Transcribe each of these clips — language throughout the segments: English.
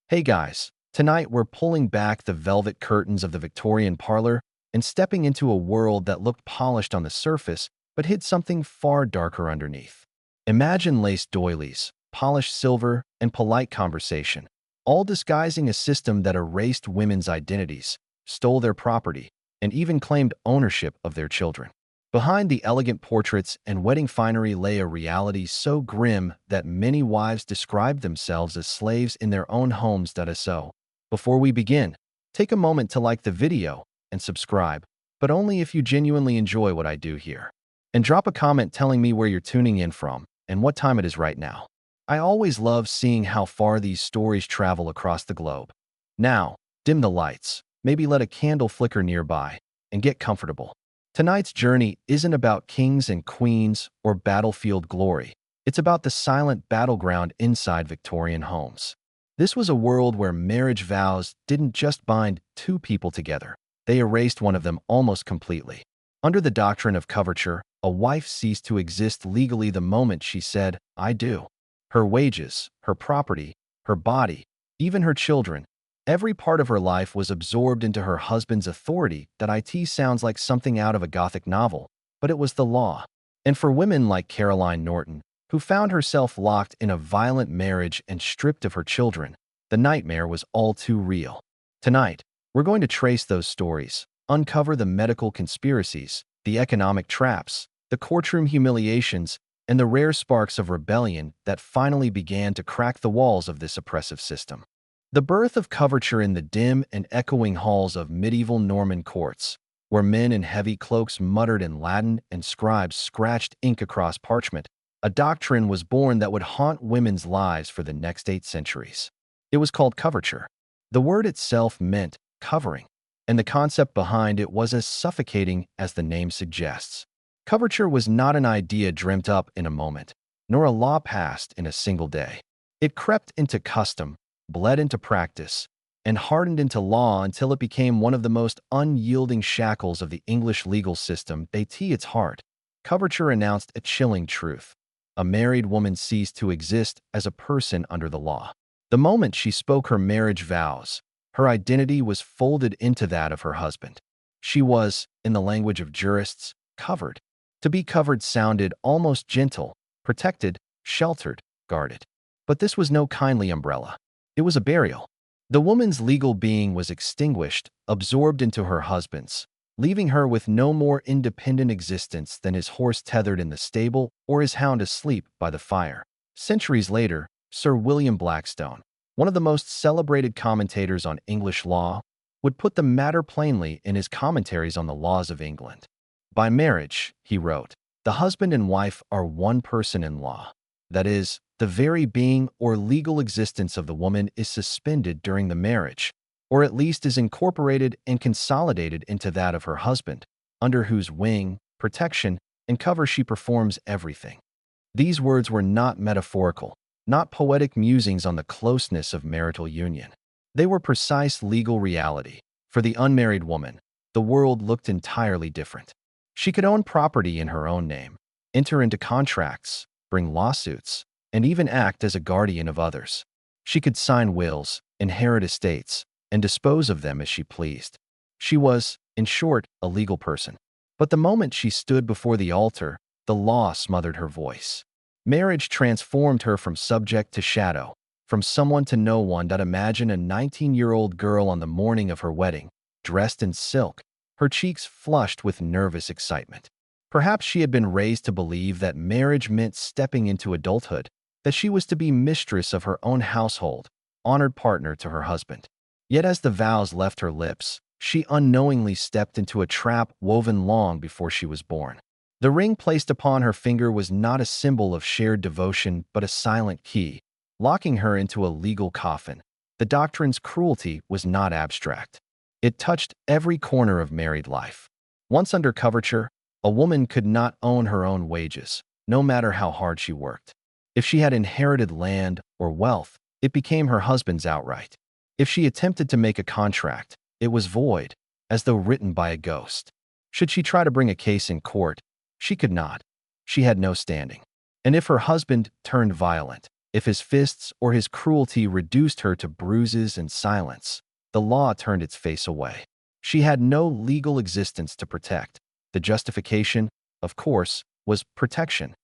Hey guys, tonight we're pulling back the velvet curtains of the Victorian parlor and stepping into a world that looked polished on the surface but hid something far darker underneath. Imagine lace doilies, polished silver, and polite conversation, all disguising a system that erased women's identities, stole their property, and even claimed ownership of their children. Behind the elegant portraits and wedding finery lay a reality so grim that many wives described themselves as slaves in their own homes. So, before we begin, take a moment to like the video and subscribe, but only if you genuinely enjoy what I do here. And drop a comment telling me where you're tuning in from and what time it is right now. I always love seeing how far these stories travel across the globe. Now, dim the lights, maybe let a candle flicker nearby, and get comfortable. Tonight's journey isn't about kings and queens or battlefield glory. It's about the silent battleground inside Victorian homes. This was a world where marriage vows didn't just bind two people together. They erased one of them almost completely. Under the doctrine of coverture, a wife ceased to exist legally the moment she said, "I do." Her wages, her property, her body, even her children, every part of her life was absorbed into her husband's authority. That it sounds like something out of a Gothic novel, but it was the law. And for women like Caroline Norton, who found herself locked in a violent marriage and stripped of her children, the nightmare was all too real. Tonight, we're going to trace those stories, uncover the medical conspiracies, the economic traps, the courtroom humiliations, and the rare sparks of rebellion that finally began to crack the walls of this oppressive system. The birth of coverture in the dim and echoing halls of medieval Norman courts, where men in heavy cloaks muttered in Latin and scribes scratched ink across parchment, a doctrine was born that would haunt women's lives for the next 8 centuries. It was called coverture. The word itself meant covering, and the concept behind it was as suffocating as the name suggests. Coverture was not an idea dreamt up in a moment, nor a law passed in a single day. It crept into custom, bled into practice, and hardened into law until it became one of the most unyielding shackles of the English legal system. At its heart, coverture announced a chilling truth. A married woman ceased to exist as a person under the law. The moment she spoke her marriage vows, her identity was folded into that of her husband. She was, in the language of jurists, covered. To be covered sounded almost gentle, protected, sheltered, guarded. But this was no kindly umbrella. It was a burial. The woman's legal being was extinguished, absorbed into her husband's, leaving her with no more independent existence than his horse tethered in the stable or his hound asleep by the fire. Centuries later, Sir William Blackstone, one of the most celebrated commentators on English law, would put the matter plainly in his commentaries on the laws of England. By marriage, he wrote, the husband and wife are one person in law. That is, the very being or legal existence of the woman is suspended during the marriage, or at least is incorporated and consolidated into that of her husband, under whose wing, protection, and cover she performs everything. These words were not metaphorical, not poetic musings on the closeness of marital union. They were precise legal reality. For the unmarried woman, the world looked entirely different. She could own property in her own name, enter into contracts, bring lawsuits, and even act as a guardian of others. She could sign wills, inherit estates, and dispose of them as she pleased. She was, in short, a legal person. But the moment she stood before the altar, the law smothered her voice. Marriage transformed her from subject to shadow, from someone to no one. Imagine a 19-year-old girl on the morning of her wedding, dressed in silk, her cheeks flushed with nervous excitement. Perhaps she had been raised to believe that marriage meant stepping into adulthood, that she was to be mistress of her own household, honored partner to her husband. Yet as the vows left her lips, she unknowingly stepped into a trap woven long before she was born. The ring placed upon her finger was not a symbol of shared devotion but a silent key, locking her into a legal coffin. The doctrine's cruelty was not abstract. It touched every corner of married life. Once under coverture, a woman could not own her own wages, no matter how hard she worked. If she had inherited land or wealth, it became her husband's outright. If she attempted to make a contract, it was void, as though written by a ghost. Should she try to bring a case in court, she could not. She had no standing. And if her husband turned violent, If his fists or his cruelty reduced her to bruises and silence, the law turned its face away. She had no legal existence to protect. The justification, of course, was protection.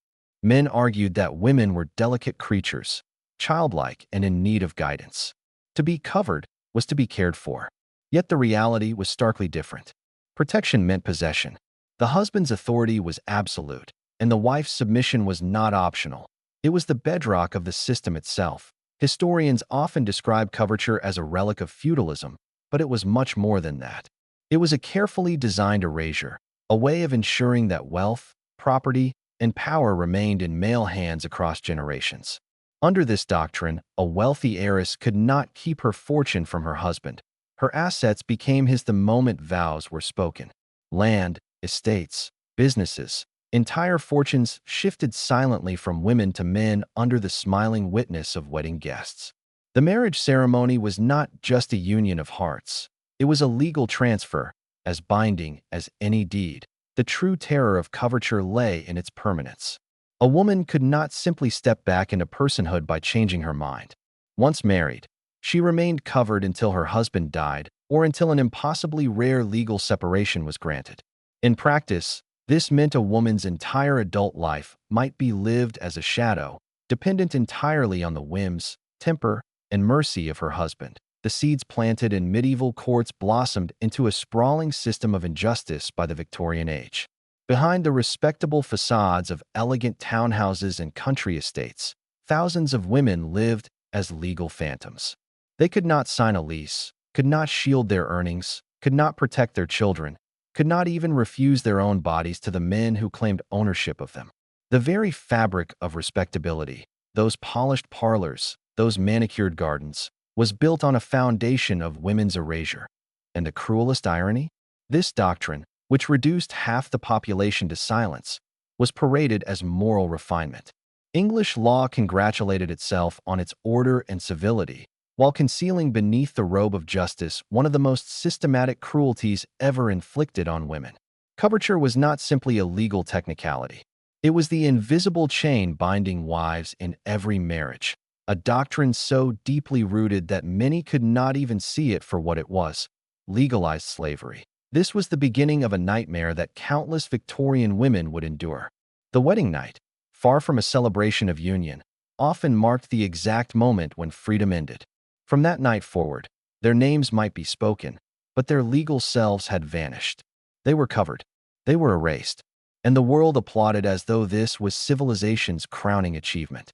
Men argued that women were delicate creatures, childlike and in need of guidance. To be covered was to be cared for. Yet the reality was starkly different. Protection meant possession. The husband's authority was absolute, and the wife's submission was not optional. It was the bedrock of the system itself. Historians often describe coverture as a relic of feudalism, but it was much more than that. It was a carefully designed erasure, a way of ensuring that wealth, property, and power remained in male hands across generations. Under this doctrine, a wealthy heiress could not keep her fortune from her husband. Her assets became his the moment vows were spoken. Land, estates, businesses, entire fortunes shifted silently from women to men under the smiling witness of wedding guests. The marriage ceremony was not just a union of hearts. It was a legal transfer, as binding as any deed. The true terror of coverture lay in its permanence. A woman could not simply step back into personhood by changing her mind. Once married, she remained covered until her husband died or until an impossibly rare legal separation was granted. In practice, this meant a woman's entire adult life might be lived as a shadow, dependent entirely on the whims, temper, and mercy of her husband. The seeds planted in medieval courts blossomed into a sprawling system of injustice by the Victorian age. Behind the respectable facades of elegant townhouses and country estates, thousands of women lived as legal phantoms. They could not sign a lease, could not shield their earnings, could not protect their children, could not even refuse their own bodies to the men who claimed ownership of them. The very fabric of respectability, those polished parlors, those manicured gardens, was built on a foundation of women's erasure. And the cruelest irony? This doctrine, which reduced half the population to silence, was paraded as moral refinement. English law congratulated itself on its order and civility, while concealing beneath the robe of justice one of the most systematic cruelties ever inflicted on women. Coverture was not simply a legal technicality. It was the invisible chain binding wives in every marriage, a doctrine so deeply rooted that many could not even see it for what it was: legalized slavery. This was the beginning of a nightmare that countless Victorian women would endure. The wedding night, far from a celebration of union, often marked the exact moment when freedom ended. From that night forward, their names might be spoken, but their legal selves had vanished. They were covered. They were erased. And the world applauded as though this was civilization's crowning achievement.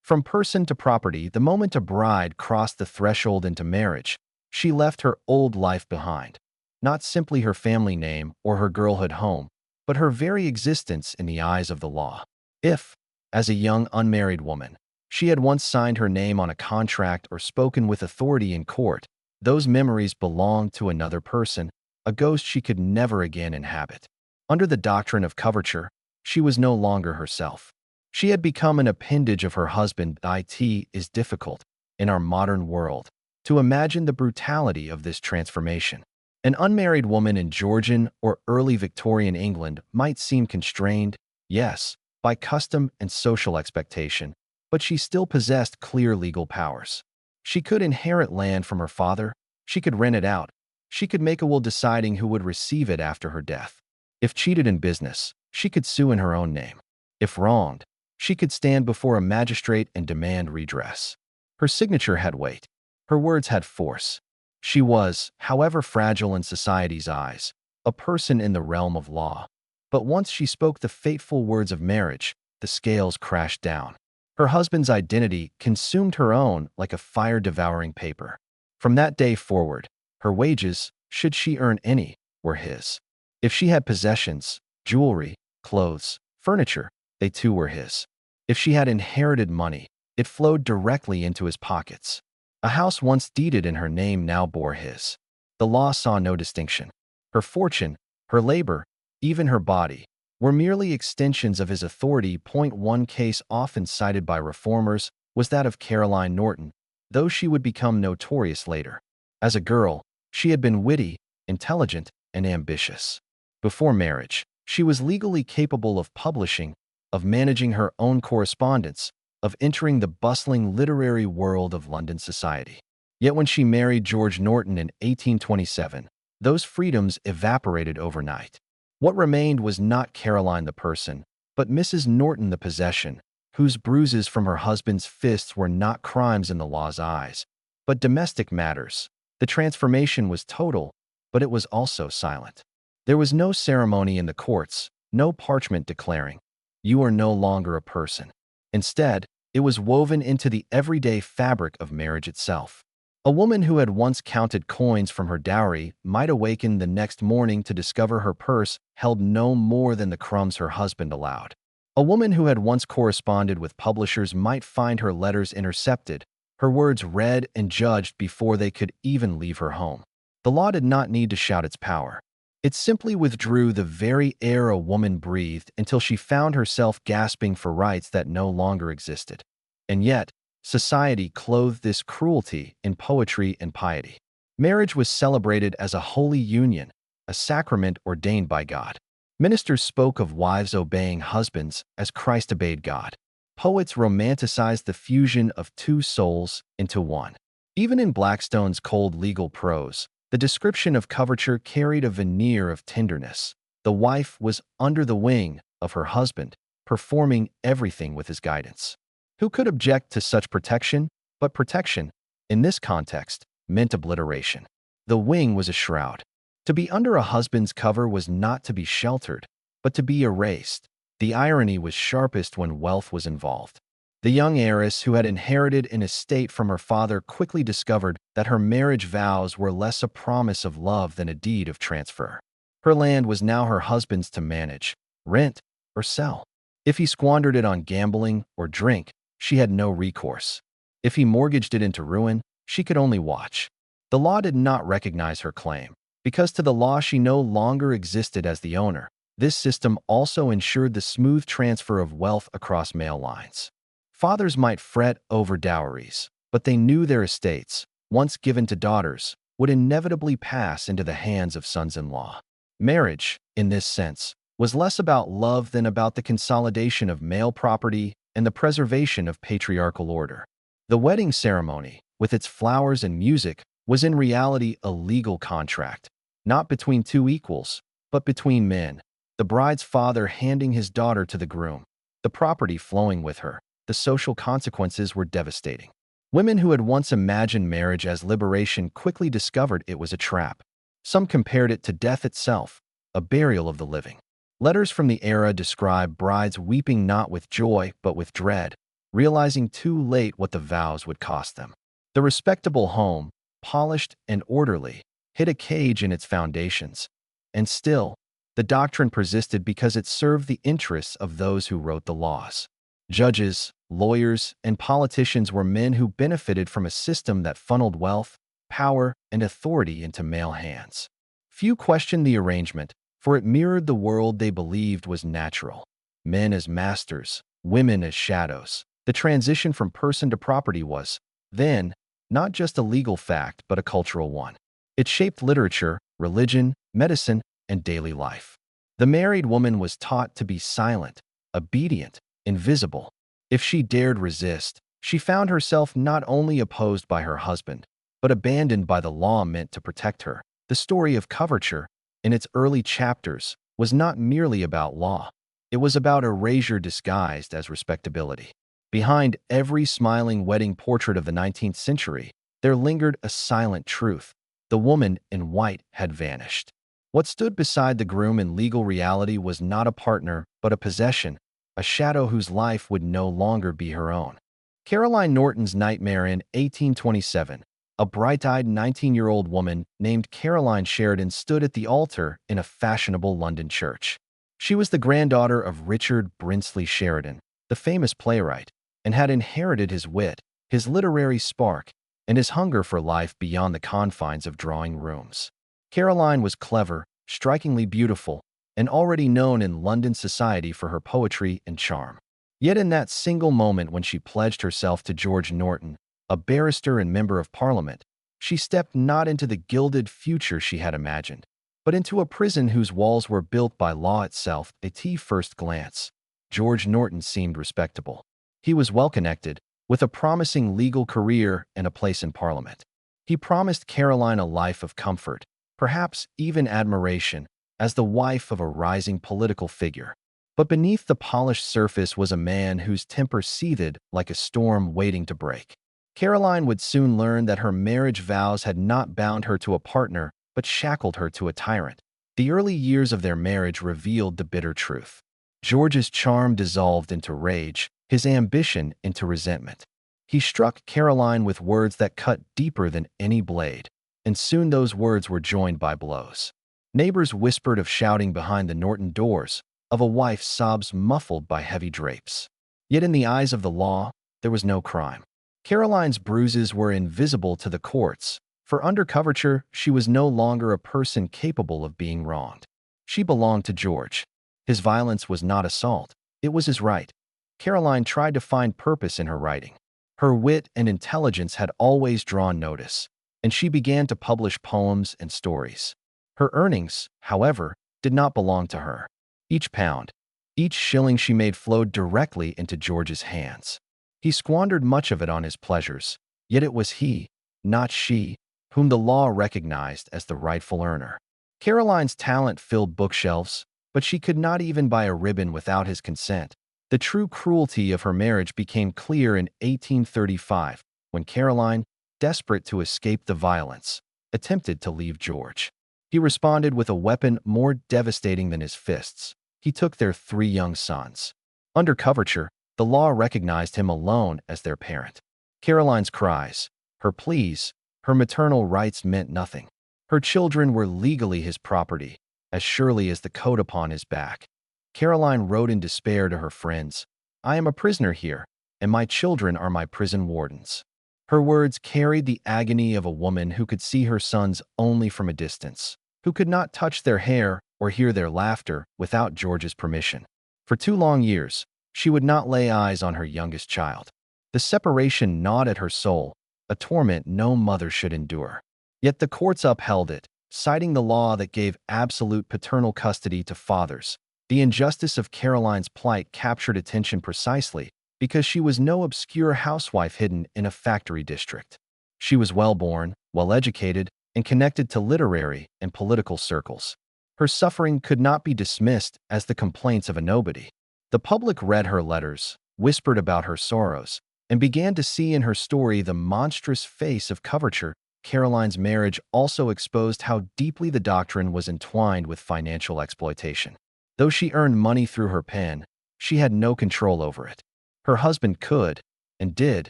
From person to property, the moment a bride crossed the threshold into marriage, she left her old life behind. Not simply her family name or her girlhood home, but her very existence in the eyes of the law. If, as a young unmarried woman, she had once signed her name on a contract or spoken with authority in court, those memories belonged to another person, a ghost she could never again inhabit. Under the doctrine of coverture, she was no longer herself. She had become an appendage of her husband. It is difficult, in our modern world, to imagine the brutality of this transformation. An unmarried woman in Georgian or early Victorian England might seem constrained, yes, by custom and social expectation, but she still possessed clear legal powers. She could inherit land from her father, she could rent it out, she could make a will deciding who would receive it after her death. If cheated in business, she could sue in her own name. If wronged, she could stand before a magistrate and demand redress. Her signature had weight. Her words had force. She was, however fragile in society's eyes, a person in the realm of law. But once she spoke the fateful words of marriage, the scales crashed down. Her husband's identity consumed her own like a fire-devouring paper. From that day forward, her wages, should she earn any, were his. If she had possessions, jewelry, clothes, furniture, they too were his. If she had inherited money, it flowed directly into his pockets. A house once deeded in her name now bore his. The law saw no distinction. Her fortune, her labor, even her body, were merely extensions of his authority. One case often cited by reformers was that of Caroline Norton, though she would become notorious later. As a girl, she had been witty, intelligent, and ambitious. Before marriage, she was legally capable of publishing, of managing her own correspondence, of entering the bustling literary world of London society. Yet when she married George Norton in 1827, those freedoms evaporated overnight. What remained was not Caroline the person, but Mrs. Norton the possession, whose bruises from her husband's fists were not crimes in the law's eyes, but domestic matters. The transformation was total, but it was also silent. There was no ceremony in the courts, no parchment declaring, "You are no longer a person." Instead, it was woven into the everyday fabric of marriage itself. A woman who had once counted coins from her dowry might awaken the next morning to discover her purse held no more than the crumbs her husband allowed. A woman who had once corresponded with publishers might find her letters intercepted, her words read and judged before they could even leave her home. The law did not need to shout its power. It simply withdrew the very air a woman breathed until she found herself gasping for rights that no longer existed. And yet, society clothed this cruelty in poetry and piety. Marriage was celebrated as a holy union, a sacrament ordained by God. Ministers spoke of wives obeying husbands as Christ obeyed God. Poets romanticized the fusion of two souls into one. Even in Blackstone's cold legal prose, the description of coverture carried a veneer of tenderness. The wife was under the wing of her husband, performing everything with his guidance. Who could object to such protection? But protection, in this context, meant obliteration. The wing was a shroud. To be under a husband's cover was not to be sheltered, but to be erased. The irony was sharpest when wealth was involved. The young heiress who had inherited an estate from her father quickly discovered that her marriage vows were less a promise of love than a deed of transfer. Her land was now her husband's to manage, rent, or sell. If he squandered it on gambling or drink, she had no recourse. If he mortgaged it into ruin, she could only watch. The law did not recognize her claim, because to the law she no longer existed as the owner. This system also ensured the smooth transfer of wealth across male lines. Fathers might fret over dowries, but they knew their estates, once given to daughters, would inevitably pass into the hands of sons-in-law. Marriage, in this sense, was less about love than about the consolidation of male property and the preservation of patriarchal order. The wedding ceremony, with its flowers and music, was in reality a legal contract, not between two equals, but between men. The bride's father handing his daughter to the groom, the property flowing with her. The social consequences were devastating. Women who had once imagined marriage as liberation quickly discovered it was a trap. Some compared it to death itself, a burial of the living. Letters from the era describe brides weeping not with joy but with dread, realizing too late what the vows would cost them. The respectable home, polished and orderly, hid a cage in its foundations. And still, the doctrine persisted because it served the interests of those who wrote the laws. Judges, lawyers, and politicians were men who benefited from a system that funneled wealth, power, and authority into male hands. Few questioned the arrangement, for it mirrored the world they believed was natural. Men as masters, women as shadows. The transition from person to property was, then, not just a legal fact but a cultural one. It shaped literature, religion, medicine, and daily life. The married woman was taught to be silent, obedient, invisible. If she dared resist, she found herself not only opposed by her husband, but abandoned by the law meant to protect her. The story of coverture, in its early chapters, was not merely about law. It was about erasure disguised as respectability. Behind every smiling wedding portrait of the 19th century, there lingered a silent truth. The woman in white had vanished. What stood beside the groom in legal reality was not a partner, but a possession, a shadow whose life would no longer be her own. Caroline Norton's nightmare in 1827. A bright-eyed 19-year-old woman named Caroline Sheridan stood at the altar in a fashionable London church. She was the granddaughter of Richard Brinsley Sheridan, the famous playwright, and had inherited his wit, his literary spark, and his hunger for life beyond the confines of drawing rooms. Caroline was clever, strikingly beautiful, and already known in London society for her poetry and charm. Yet in that single moment when she pledged herself to George Norton, a barrister and member of Parliament, she stepped not into the gilded future she had imagined, but into a prison whose walls were built by law itself. At first glance, George Norton seemed respectable. He was well-connected, with a promising legal career and a place in Parliament. He promised Caroline a life of comfort, perhaps even admiration, as the wife of a rising political figure. But beneath the polished surface was a man whose temper seethed like a storm waiting to break. Caroline would soon learn that her marriage vows had not bound her to a partner, but shackled her to a tyrant. The early years of their marriage revealed the bitter truth. George's charm dissolved into rage, his ambition into resentment. He struck Caroline with words that cut deeper than any blade, and soon those words were joined by blows. Neighbors whispered of shouting behind the Norton doors, of a wife's sobs muffled by heavy drapes. Yet in the eyes of the law, there was no crime. Caroline's bruises were invisible to the courts, for under coverture she was no longer a person capable of being wronged. She belonged to George. His violence was not assault, it was his right. Caroline tried to find purpose in her writing. Her wit and intelligence had always drawn notice, and she began to publish poems and stories. Her earnings, however, did not belong to her. Each pound, each shilling she made flowed directly into George's hands. He squandered much of it on his pleasures, yet it was he, not she, whom the law recognized as the rightful earner. Caroline's talent filled bookshelves, but she could not even buy a ribbon without his consent. The true cruelty of her marriage became clear in 1835, when Caroline, desperate to escape the violence, attempted to leave George. He responded with a weapon more devastating than his fists. He took their 3 young sons. Under coverture, the law recognized him alone as their parent. Caroline's cries, her pleas, her maternal rights meant nothing. Her children were legally his property, as surely as the coat upon his back. Caroline wrote in despair to her friends, "I am a prisoner here, and my children are my prison wardens." Her words carried the agony of a woman who could see her sons only from a distance, who could not touch their hair or hear their laughter without George's permission. For 2 long years, she would not lay eyes on her youngest child. The separation gnawed at her soul, a torment no mother should endure. Yet the courts upheld it, citing the law that gave absolute paternal custody to fathers. The injustice of Caroline's plight captured attention precisely because she was no obscure housewife hidden in a factory district. She was well-born, well-educated, and connected to literary and political circles. Her suffering could not be dismissed as the complaints of a nobody. The public read her letters, whispered about her sorrows, and began to see in her story the monstrous face of coverture. Caroline's marriage also exposed how deeply the doctrine was entwined with financial exploitation. Though she earned money through her pen, she had no control over it. Her husband could, and did,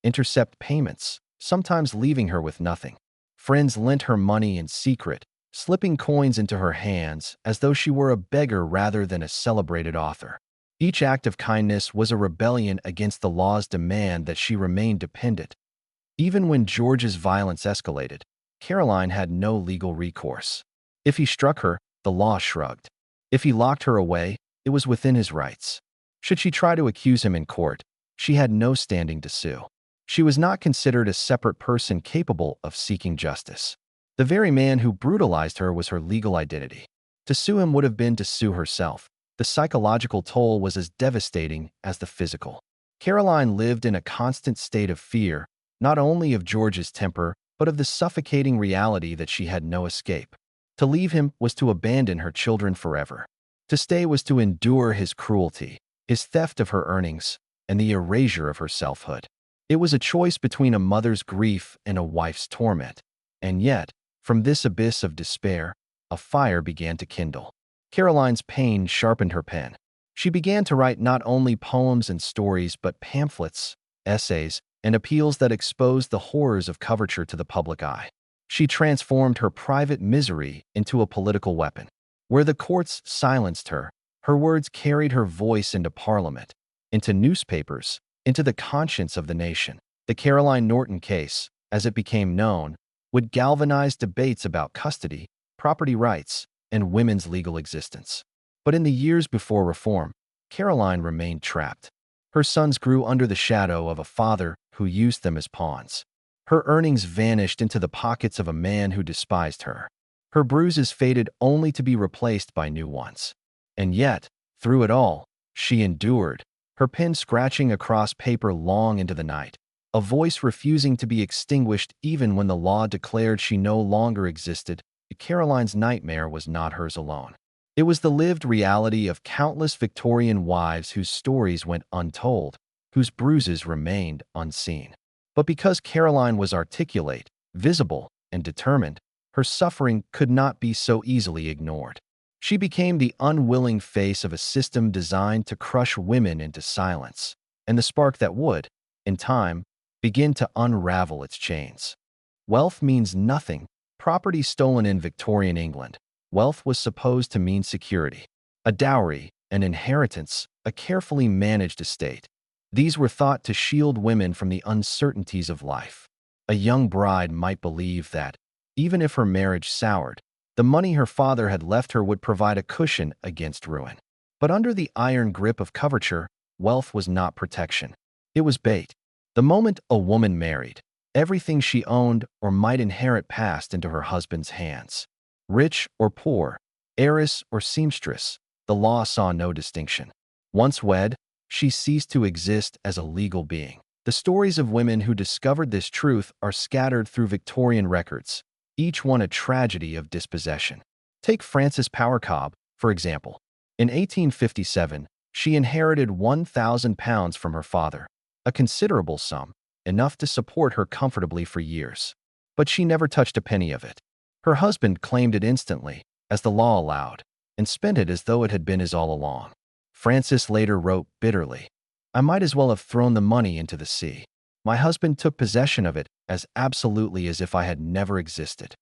intercept payments, sometimes leaving her with nothing. Friends lent her money in secret, slipping coins into her hands as though she were a beggar rather than a celebrated author. Each act of kindness was a rebellion against the law's demand that she remain dependent. Even when George's violence escalated, Caroline had no legal recourse. If he struck her, the law shrugged. If he locked her away, it was within his rights. Should she try to accuse him in court, she had no standing to sue. She was not considered a separate person capable of seeking justice. The very man who brutalized her was her legal identity. To sue him would have been to sue herself. The psychological toll was as devastating as the physical. Caroline lived in a constant state of fear, not only of George's temper, but of the suffocating reality that she had no escape. To leave him was to abandon her children forever. To stay was to endure his cruelty, his theft of her earnings, and the erasure of her selfhood. It was a choice between a mother's grief and a wife's torment. And yet, from this abyss of despair, a fire began to kindle. Caroline's pain sharpened her pen. She began to write not only poems and stories, but pamphlets, essays, and appeals that exposed the horrors of coverture to the public eye. She transformed her private misery into a political weapon. Where the courts silenced her, her words carried her voice into Parliament, into newspapers, into the conscience of the nation. The Caroline Norton case, as it became known, would galvanize debates about custody, property rights, and women's legal existence. But in the years before reform, Caroline remained trapped. Her sons grew under the shadow of a father who used them as pawns. Her earnings vanished into the pockets of a man who despised her. Her bruises faded only to be replaced by new ones. And yet, through it all, she endured, her pen scratching across paper long into the night, a voice refusing to be extinguished even when the law declared she no longer existed. Caroline's nightmare was not hers alone. It was the lived reality of countless Victorian wives whose stories went untold, whose bruises remained unseen. But because Caroline was articulate, visible, and determined, her suffering could not be so easily ignored. She became the unwilling face of a system designed to crush women into silence, and the spark that would, in time, begin to unravel its chains. Wealth means nothing. Property stolen in Victorian England. Wealth was supposed to mean security. A dowry, an inheritance, a carefully managed estate. These were thought to shield women from the uncertainties of life. A young bride might believe that, even if her marriage soured, the money her father had left her would provide a cushion against ruin. But under the iron grip of coverture, wealth was not protection. It was bait. The moment a woman married, everything she owned or might inherit passed into her husband's hands. Rich or poor, heiress or seamstress, the law saw no distinction. Once wed, she ceased to exist as a legal being. The stories of women who discovered this truth are scattered through Victorian records, each one a tragedy of dispossession. Take Frances Power Cobb, for example. In 1857, she inherited £1,000 from her father, a considerable sum, enough to support her comfortably for years. But she never touched a penny of it. Her husband claimed it instantly, as the law allowed, and spent it as though it had been his all along. Frances later wrote bitterly, "I might as well have thrown the money into the sea. My husband took possession of it as absolutely as if I had never existed."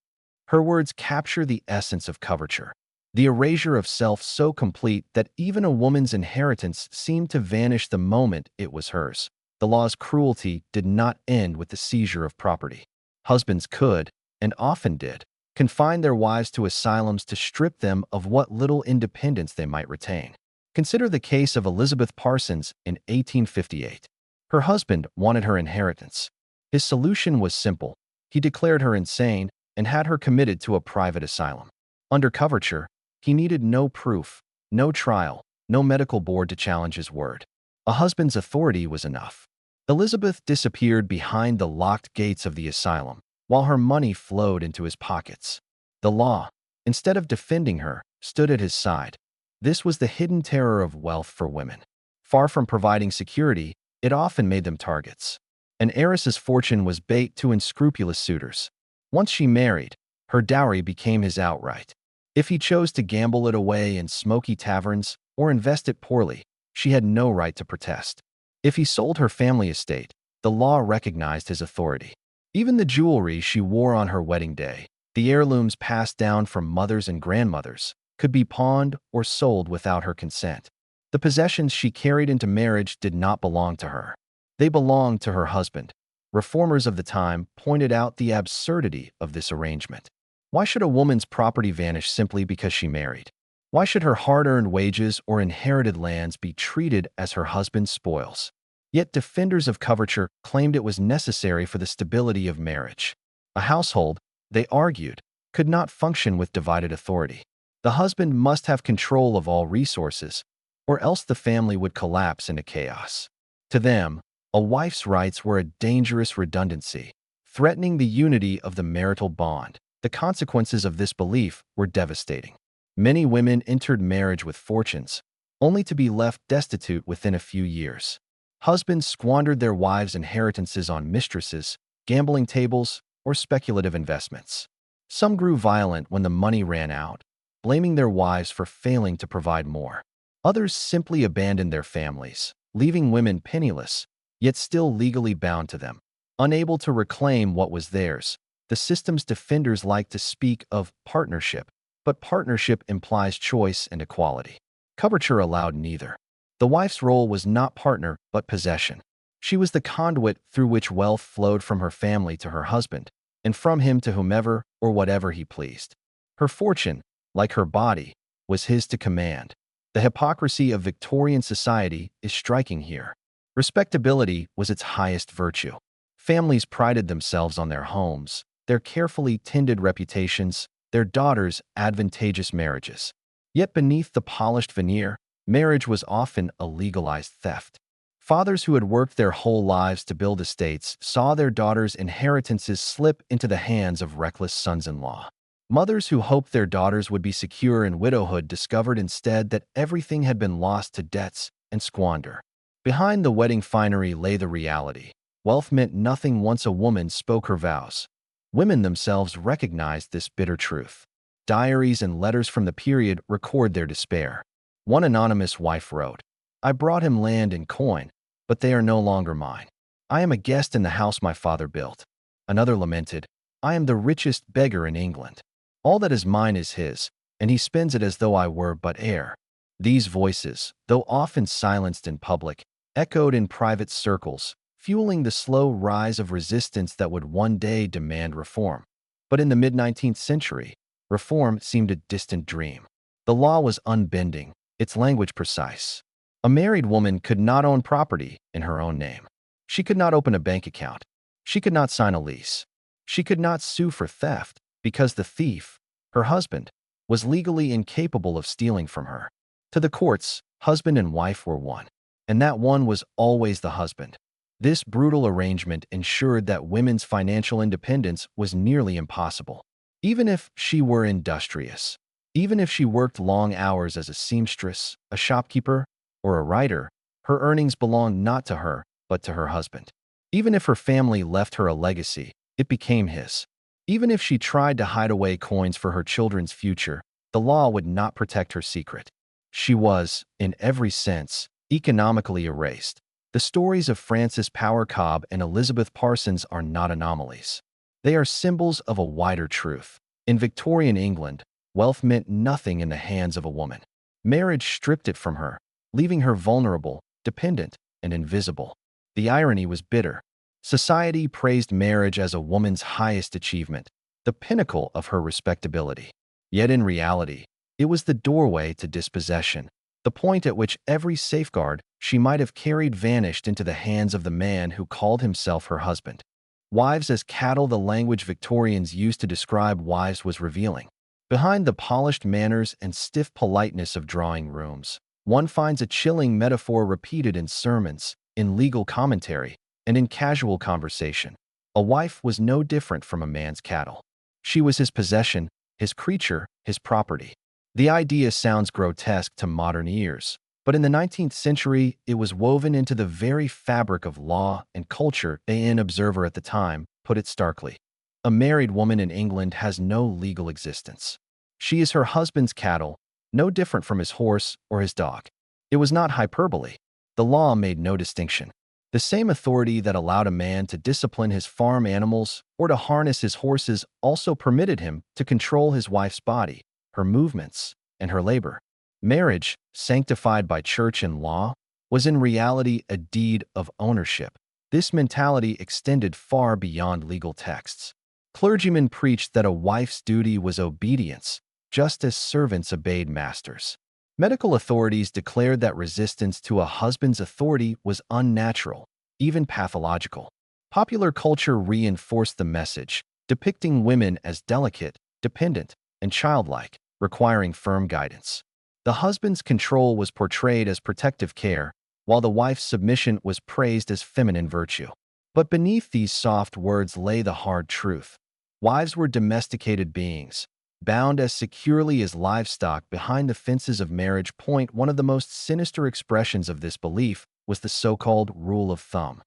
Her words capture the essence of coverture, the erasure of self so complete that even a woman's inheritance seemed to vanish the moment it was hers. The law's cruelty did not end with the seizure of property. Husbands could, and often did, confine their wives to asylums to strip them of what little independence they might retain. Consider the case of Elizabeth Parsons in 1858. Her husband wanted her inheritance. His solution was simple. He declared her insane and had her committed to a private asylum. Under coverture, he needed no proof, no trial, no medical board to challenge his word. A husband's authority was enough. Elizabeth disappeared behind the locked gates of the asylum, while her money flowed into his pockets. The law, instead of defending her, stood at his side. This was the hidden terror of wealth for women. Far from providing security, it often made them targets. An heiress's fortune was bait to unscrupulous suitors. Once she married, her dowry became his outright. If he chose to gamble it away in smoky taverns or invest it poorly, she had no right to protest. If he sold her family estate, the law recognized his authority. Even the jewelry she wore on her wedding day, the heirlooms passed down from mothers and grandmothers, could be pawned or sold without her consent. The possessions she carried into marriage did not belong to her. They belonged to her husband. Reformers of the time pointed out the absurdity of this arrangement. Why should a woman's property vanish simply because she married? Why should her hard-earned wages or inherited lands be treated as her husband's spoils? Yet defenders of coverture claimed it was necessary for the stability of marriage. A household, they argued, could not function with divided authority. The husband must have control of all resources, or else the family would collapse into chaos. To them, a wife's rights were a dangerous redundancy, threatening the unity of the marital bond. The consequences of this belief were devastating. Many women entered marriage with fortunes, only to be left destitute within a few years. Husbands squandered their wives' inheritances on mistresses, gambling tables, or speculative investments. Some grew violent when the money ran out, blaming their wives for failing to provide more. Others simply abandoned their families, leaving women penniless, yet still legally bound to them. Unable to reclaim what was theirs, the system's defenders like to speak of partnership, but partnership implies choice and equality. Coverture allowed neither. The wife's role was not partner, but possession. She was the conduit through which wealth flowed from her family to her husband, and from him to whomever or whatever he pleased. Her fortune, like her body, was his to command. The hypocrisy of Victorian society is striking here. Respectability was its highest virtue. Families prided themselves on their homes, their carefully tended reputations, their daughters' advantageous marriages. Yet beneath the polished veneer, Marriage was often a legalized theft. Fathers who had worked their whole lives to build estates saw their daughters' inheritances slip into the hands of reckless sons-in-law. Mothers who hoped their daughters would be secure in widowhood discovered instead that everything had been lost to debts and squander. Behind the wedding finery lay the reality. Wealth meant nothing once a woman spoke her vows. Women themselves recognized this bitter truth. Diaries and letters from the period record their despair. One anonymous wife wrote, "I brought him land and coin, but they are no longer mine. I am a guest in the house my father built." Another lamented, "I am the richest beggar in England. All that is mine is his, and he spends it as though I were but heir." These voices, though often silenced in public, echoed in private circles, fueling the slow rise of resistance that would one day demand reform. But in the mid-19th century, reform seemed a distant dream. The law was unbending, its language precise. A married woman could not own property in her own name. She could not open a bank account. She could not sign a lease. She could not sue for theft because the thief, her husband, was legally incapable of stealing from her. To the courts, husband and wife were one, and that one was always the husband. This brutal arrangement ensured that women's financial independence was nearly impossible. Even if she were industrious, even if she worked long hours as a seamstress, a shopkeeper, or a writer, her earnings belonged not to her, but to her husband. Even if her family left her a legacy, it became his. Even if she tried to hide away coins for her children's future, the law would not protect her secret. She was, in every sense, economically erased. The stories of Frances Power Cobbe and Elizabeth Parsons are not anomalies. They are symbols of a wider truth. In Victorian England, wealth meant nothing in the hands of a woman. Marriage stripped it from her, leaving her vulnerable, dependent, and invisible. The irony was bitter. Society praised marriage as a woman's highest achievement, the pinnacle of her respectability. Yet in reality, it was the doorway to dispossession, the point at which every safeguard she might have carried vanished into the hands of the man who called himself her husband. Wives as cattle, the language Victorians used to describe wives was revealing. Behind the polished manners and stiff politeness of drawing rooms, one finds a chilling metaphor repeated in sermons, in legal commentary, and in casual conversation. A wife was no different from a man's cattle. She was his possession, his creature, his property. The idea sounds grotesque to modern ears, but in the 19th century, it was woven into the very fabric of law and culture. An observer at the time put it starkly. A married woman in England has no legal existence. She is her husband's cattle, no different from his horse or his dog. It was not hyperbole. The law made no distinction. The same authority that allowed a man to discipline his farm animals or to harness his horses also permitted him to control his wife's body, her movements, and her labor. Marriage, sanctified by church and law, was in reality a deed of ownership. This mentality extended far beyond legal texts. Clergymen preached that a wife's duty was obedience, just as servants obeyed masters. Medical authorities declared that resistance to a husband's authority was unnatural, even pathological. Popular culture reinforced the message, depicting women as delicate, dependent, and childlike, requiring firm guidance. The husband's control was portrayed as protective care, while the wife's submission was praised as feminine virtue. But beneath these soft words lay the hard truth. Wives were domesticated beings, bound as securely as livestock behind the fences of marriage. One of the most sinister expressions of this belief was the so-called rule of thumb.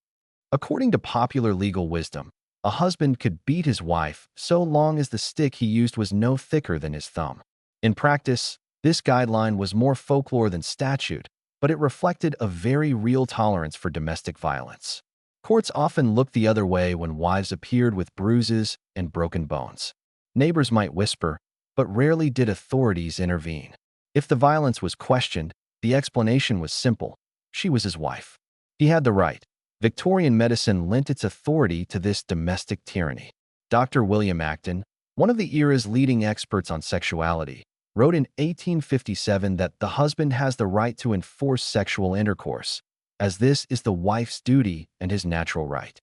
According to popular legal wisdom, a husband could beat his wife so long as the stick he used was no thicker than his thumb. In practice, this guideline was more folklore than statute, but it reflected a very real tolerance for domestic violence. Courts often looked the other way when wives appeared with bruises and broken bones. Neighbors might whisper, but rarely did authorities intervene. If the violence was questioned, the explanation was simple: she was his wife. He had the right. Victorian medicine lent its authority to this domestic tyranny. Dr. William Acton, one of the era's leading experts on sexuality, wrote in 1857 that the husband has the right to enforce sexual intercourse, as this is the wife's duty and his natural right.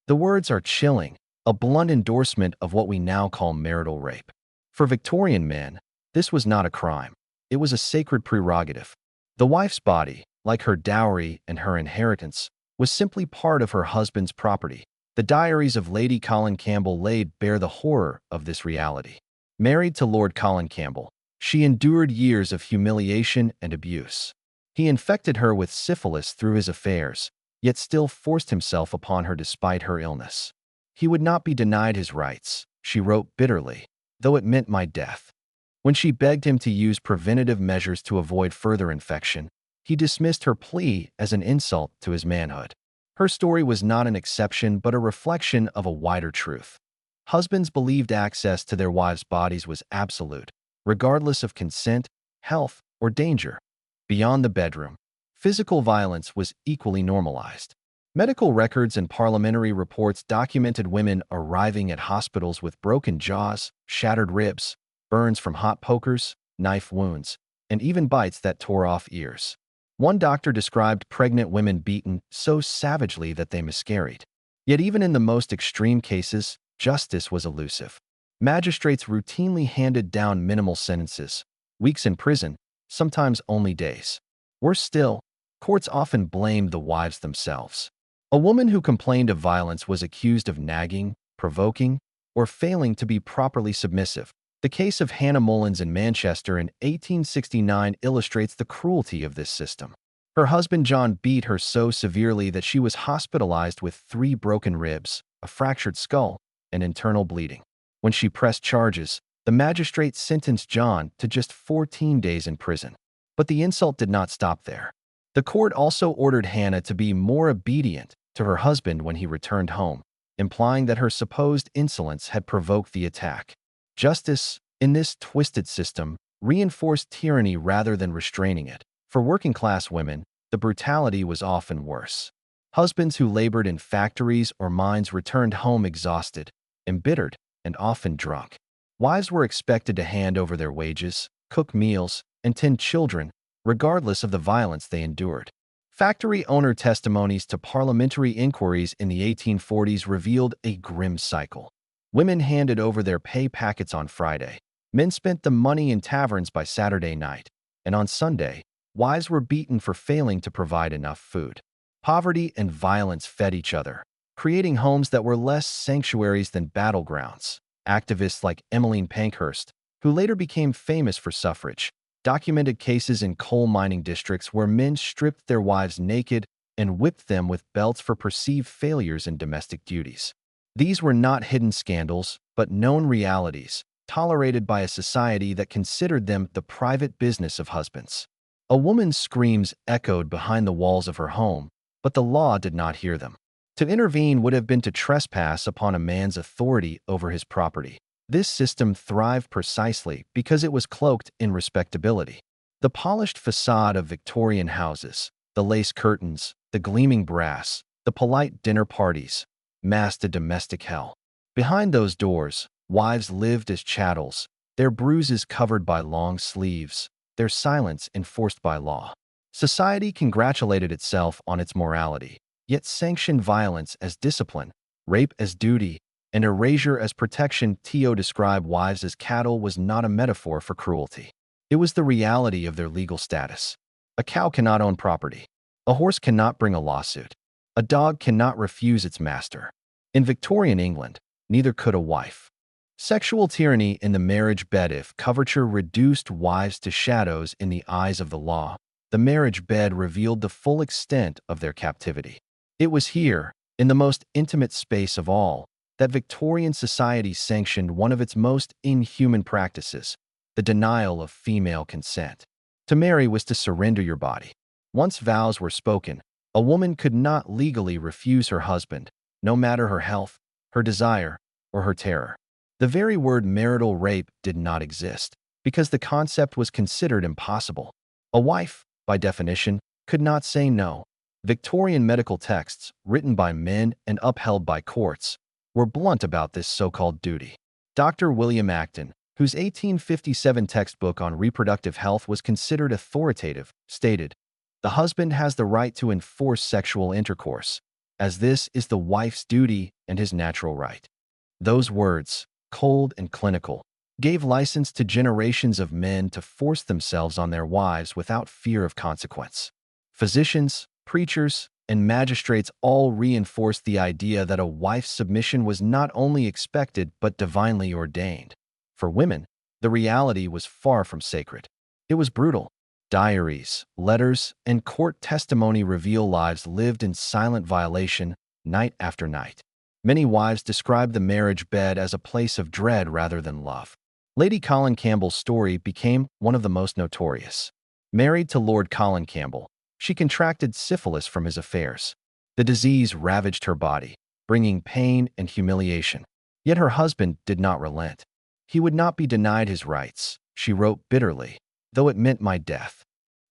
The words are chilling, a blunt endorsement of what we now call marital rape. For Victorian men, this was not a crime. It was a sacred prerogative. The wife's body, like her dowry and her inheritance, was simply part of her husband's property. The diaries of Lady Colin Campbell laid bare the horror of this reality. Married to Lord Colin Campbell, she endured years of humiliation and abuse. He infected her with syphilis through his affairs, yet still forced himself upon her despite her illness. He would not be denied his rights, she wrote bitterly, though it meant my death. When she begged him to use preventative measures to avoid further infection, he dismissed her plea as an insult to his manhood. Her story was not an exception but a reflection of a wider truth. Husbands believed access to their wives' bodies was absolute, regardless of consent, health, or danger. Beyond the bedroom, physical violence was equally normalized. Medical records and parliamentary reports documented women arriving at hospitals with broken jaws, shattered ribs, burns from hot pokers, knife wounds, and even bites that tore off ears. One doctor described pregnant women beaten so savagely that they miscarried. Yet even in the most extreme cases, justice was elusive. Magistrates routinely handed down minimal sentences, weeks in prison, sometimes only days. Worse still, courts often blamed the wives themselves. A woman who complained of violence was accused of nagging, provoking, or failing to be properly submissive. The case of Hannah Mullins in Manchester in 1869 illustrates the cruelty of this system. Her husband John beat her so severely that she was hospitalized with 3 broken ribs, a fractured skull, and internal bleeding. When she pressed charges, the magistrate sentenced John to just 14 days in prison. But the insult did not stop there. The court also ordered Hannah to be more obedient to her husband when he returned home, implying that her supposed insolence had provoked the attack. Justice, in this twisted system, reinforced tyranny rather than restraining it. For working-class women, the brutality was often worse. Husbands who labored in factories or mines returned home exhausted, embittered, and often drunk. Wives were expected to hand over their wages, cook meals, and tend children, regardless of the violence they endured. Factory owner testimonies to parliamentary inquiries in the 1840s revealed a grim cycle. Women handed over their pay packets on Friday. Men spent the money in taverns by Saturday night. And on Sunday, wives were beaten for failing to provide enough food. Poverty and violence fed each other, creating homes that were less sanctuaries than battlegrounds. Activists like Emmeline Pankhurst, who later became famous for suffrage, documented cases in coal mining districts where men stripped their wives naked and whipped them with belts for perceived failures in domestic duties. These were not hidden scandals, but known realities, tolerated by a society that considered them the private business of husbands. A woman's screams echoed behind the walls of her home, but the law did not hear them. To intervene would have been to trespass upon a man's authority over his property. This system thrived precisely because it was cloaked in respectability. The polished facade of Victorian houses, the lace curtains, the gleaming brass, the polite dinner parties, masked a domestic hell. Behind those doors, wives lived as chattels, their bruises covered by long sleeves, their silence enforced by law. Society congratulated itself on its morality, yet sanctioned violence as discipline, rape as duty, and erasure as protection. To describe wives as cattle was not a metaphor for cruelty. It was the reality of their legal status. A cow cannot own property. A horse cannot bring a lawsuit. A dog cannot refuse its master. In Victorian England, neither could a wife. Sexual tyranny in the marriage bed. If coverture reduced wives to shadows in the eyes of the law, the marriage bed revealed the full extent of their captivity. It was here, in the most intimate space of all, that Victorian society sanctioned one of its most inhuman practices, the denial of female consent. To marry was to surrender your body. Once vows were spoken, a woman could not legally refuse her husband, no matter her health, her desire, or her terror. The very word marital rape did not exist, because the concept was considered impossible. A wife, by definition, could not say no. Victorian medical texts, written by men and upheld by courts, were blunt about this so-called duty. Dr. William Acton, whose 1857 textbook on reproductive health was considered authoritative, stated, "The husband has the right to enforce sexual intercourse, as this is the wife's duty and his natural right." Those words, cold and clinical, gave license to generations of men to force themselves on their wives without fear of consequence. Physicians, preachers, and magistrates all reinforced the idea that a wife's submission was not only expected but divinely ordained. For women, the reality was far from sacred. It was brutal. Diaries, letters, and court testimony reveal lives lived in silent violation night after night. Many wives describe the marriage bed as a place of dread rather than love. Lady Colin Campbell's story became one of the most notorious. Married to Lord Colin Campbell, she contracted syphilis from his affairs. The disease ravaged her body, bringing pain and humiliation. Yet her husband did not relent. He would not be denied his rights, she wrote bitterly, though it meant my death.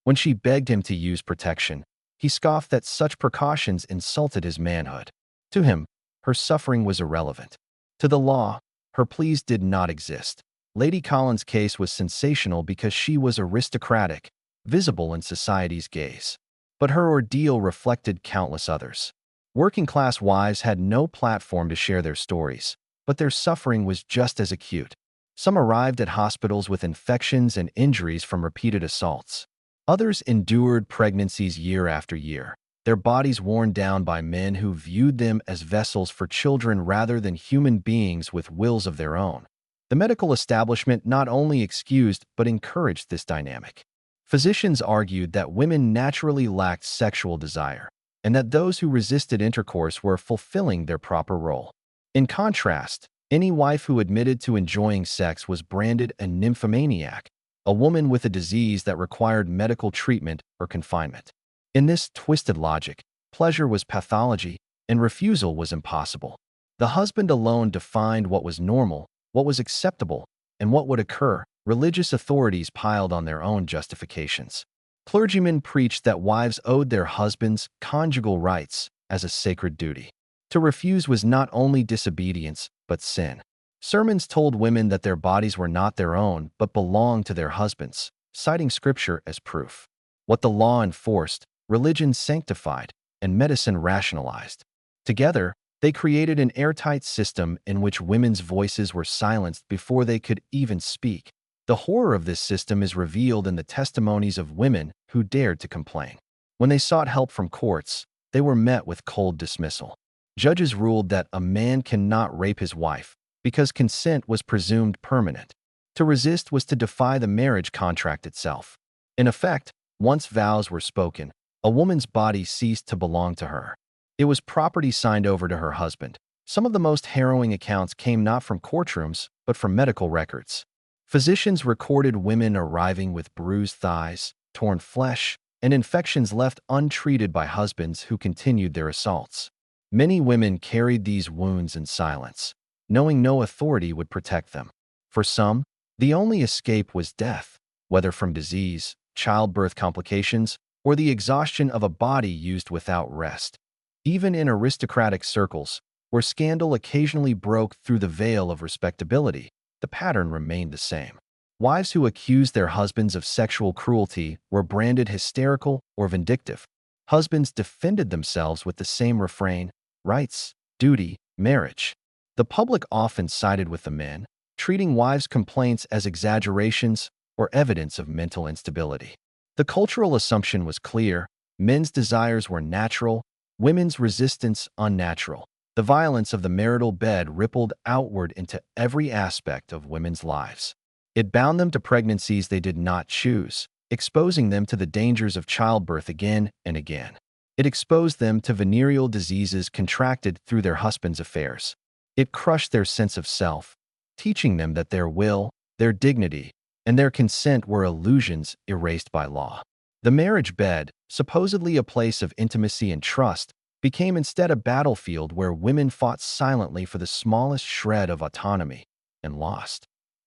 When she begged him to use protection, he scoffed that such precautions insulted his manhood. To him, her suffering was irrelevant. To the law, her pleas did not exist. Lady Colin's case was sensational because she was aristocratic, visible in society's gaze. But her ordeal reflected countless others. Working-class wives had no platform to share their stories, but their suffering was just as acute. Some arrived at hospitals with infections and injuries from repeated assaults. Others endured pregnancies year after year, their bodies worn down by men who viewed them as vessels for children rather than human beings with wills of their own. The medical establishment not only excused but encouraged this dynamic. Physicians argued that women naturally lacked sexual desire, and that those who resisted intercourse were fulfilling their proper role. In contrast, any wife who admitted to enjoying sex was branded a nymphomaniac, a woman with a disease that required medical treatment or confinement. In this twisted logic, pleasure was pathology and refusal was impossible. The husband alone defined what was normal, what was acceptable, and what would occur. Religious authorities piled on their own justifications. Clergymen preached that wives owed their husbands conjugal rights as a sacred duty. To refuse was not only disobedience, but sin. Sermons told women that their bodies were not their own but belonged to their husbands, citing scripture as proof. What the law enforced, religion sanctified, and medicine rationalized. Together, they created an airtight system in which women's voices were silenced before they could even speak. The horror of this system is revealed in the testimonies of women who dared to complain. When they sought help from courts, they were met with cold dismissal. Judges ruled that a man cannot rape his wife because consent was presumed permanent. To resist was to defy the marriage contract itself. In effect, once vows were spoken, a woman's body ceased to belong to her. It was property signed over to her husband. Some of the most harrowing accounts came not from courtrooms, but from medical records. Physicians recorded women arriving with bruised thighs, torn flesh, and infections left untreated by husbands who continued their assaults. Many women carried these wounds in silence, knowing no authority would protect them. For some, the only escape was death, whether from disease, childbirth complications, or the exhaustion of a body used without rest. Even in aristocratic circles, where scandal occasionally broke through the veil of respectability, the pattern remained the same. Wives who accused their husbands of sexual cruelty were branded hysterical or vindictive. Husbands defended themselves with the same refrain: rights, duty, marriage. The public often sided with the men, treating wives' complaints as exaggerations or evidence of mental instability. The cultural assumption was clear: men's desires were natural, women's resistance unnatural. The violence of the marital bed rippled outward into every aspect of women's lives. It bound them to pregnancies they did not choose, exposing them to the dangers of childbirth again and again. It exposed them to venereal diseases contracted through their husbands' affairs. It crushed their sense of self, teaching them that their will, their dignity, and their consent were illusions erased by law. The marriage bed, supposedly a place of intimacy and trust, became instead a battlefield where women fought silently for the smallest shred of autonomy and lost.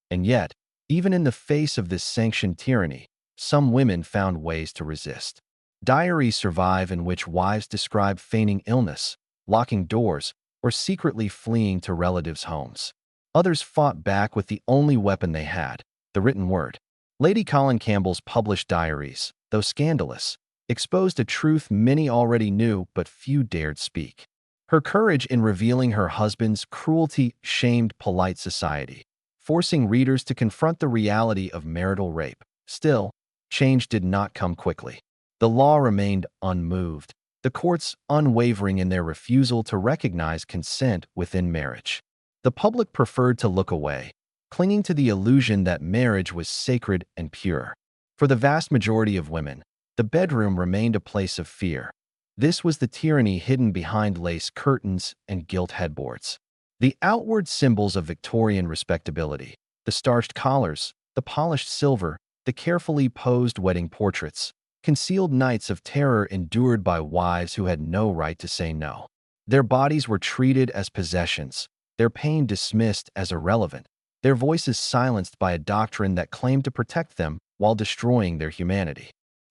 And yet, even in the face of this sanctioned tyranny, some women found ways to resist. Diaries survive in which wives describe feigning illness, locking doors, or secretly fleeing to relatives' homes. Others fought back with the only weapon they had, the written word. Lady Colin Campbell's published diaries, though scandalous, exposed a truth many already knew but few dared speak. Her courage in revealing her husband's cruelty shamed polite society. forcing readers to confront the reality of marital rape. Still, change did not come quickly. The law remained unmoved, the courts unwavering in their refusal to recognize consent within marriage. The public preferred to look away, clinging to the illusion that marriage was sacred and pure. For the vast majority of women, the bedroom remained a place of fear. This was the tyranny hidden behind lace curtains and gilt headboards. The outward symbols of Victorian respectability, the starched collars, the polished silver, the carefully posed wedding portraits, concealed nights of terror endured by wives who had no right to say no. Their bodies were treated as possessions, their pain dismissed as irrelevant, their voices silenced by a doctrine that claimed to protect them while destroying their humanity.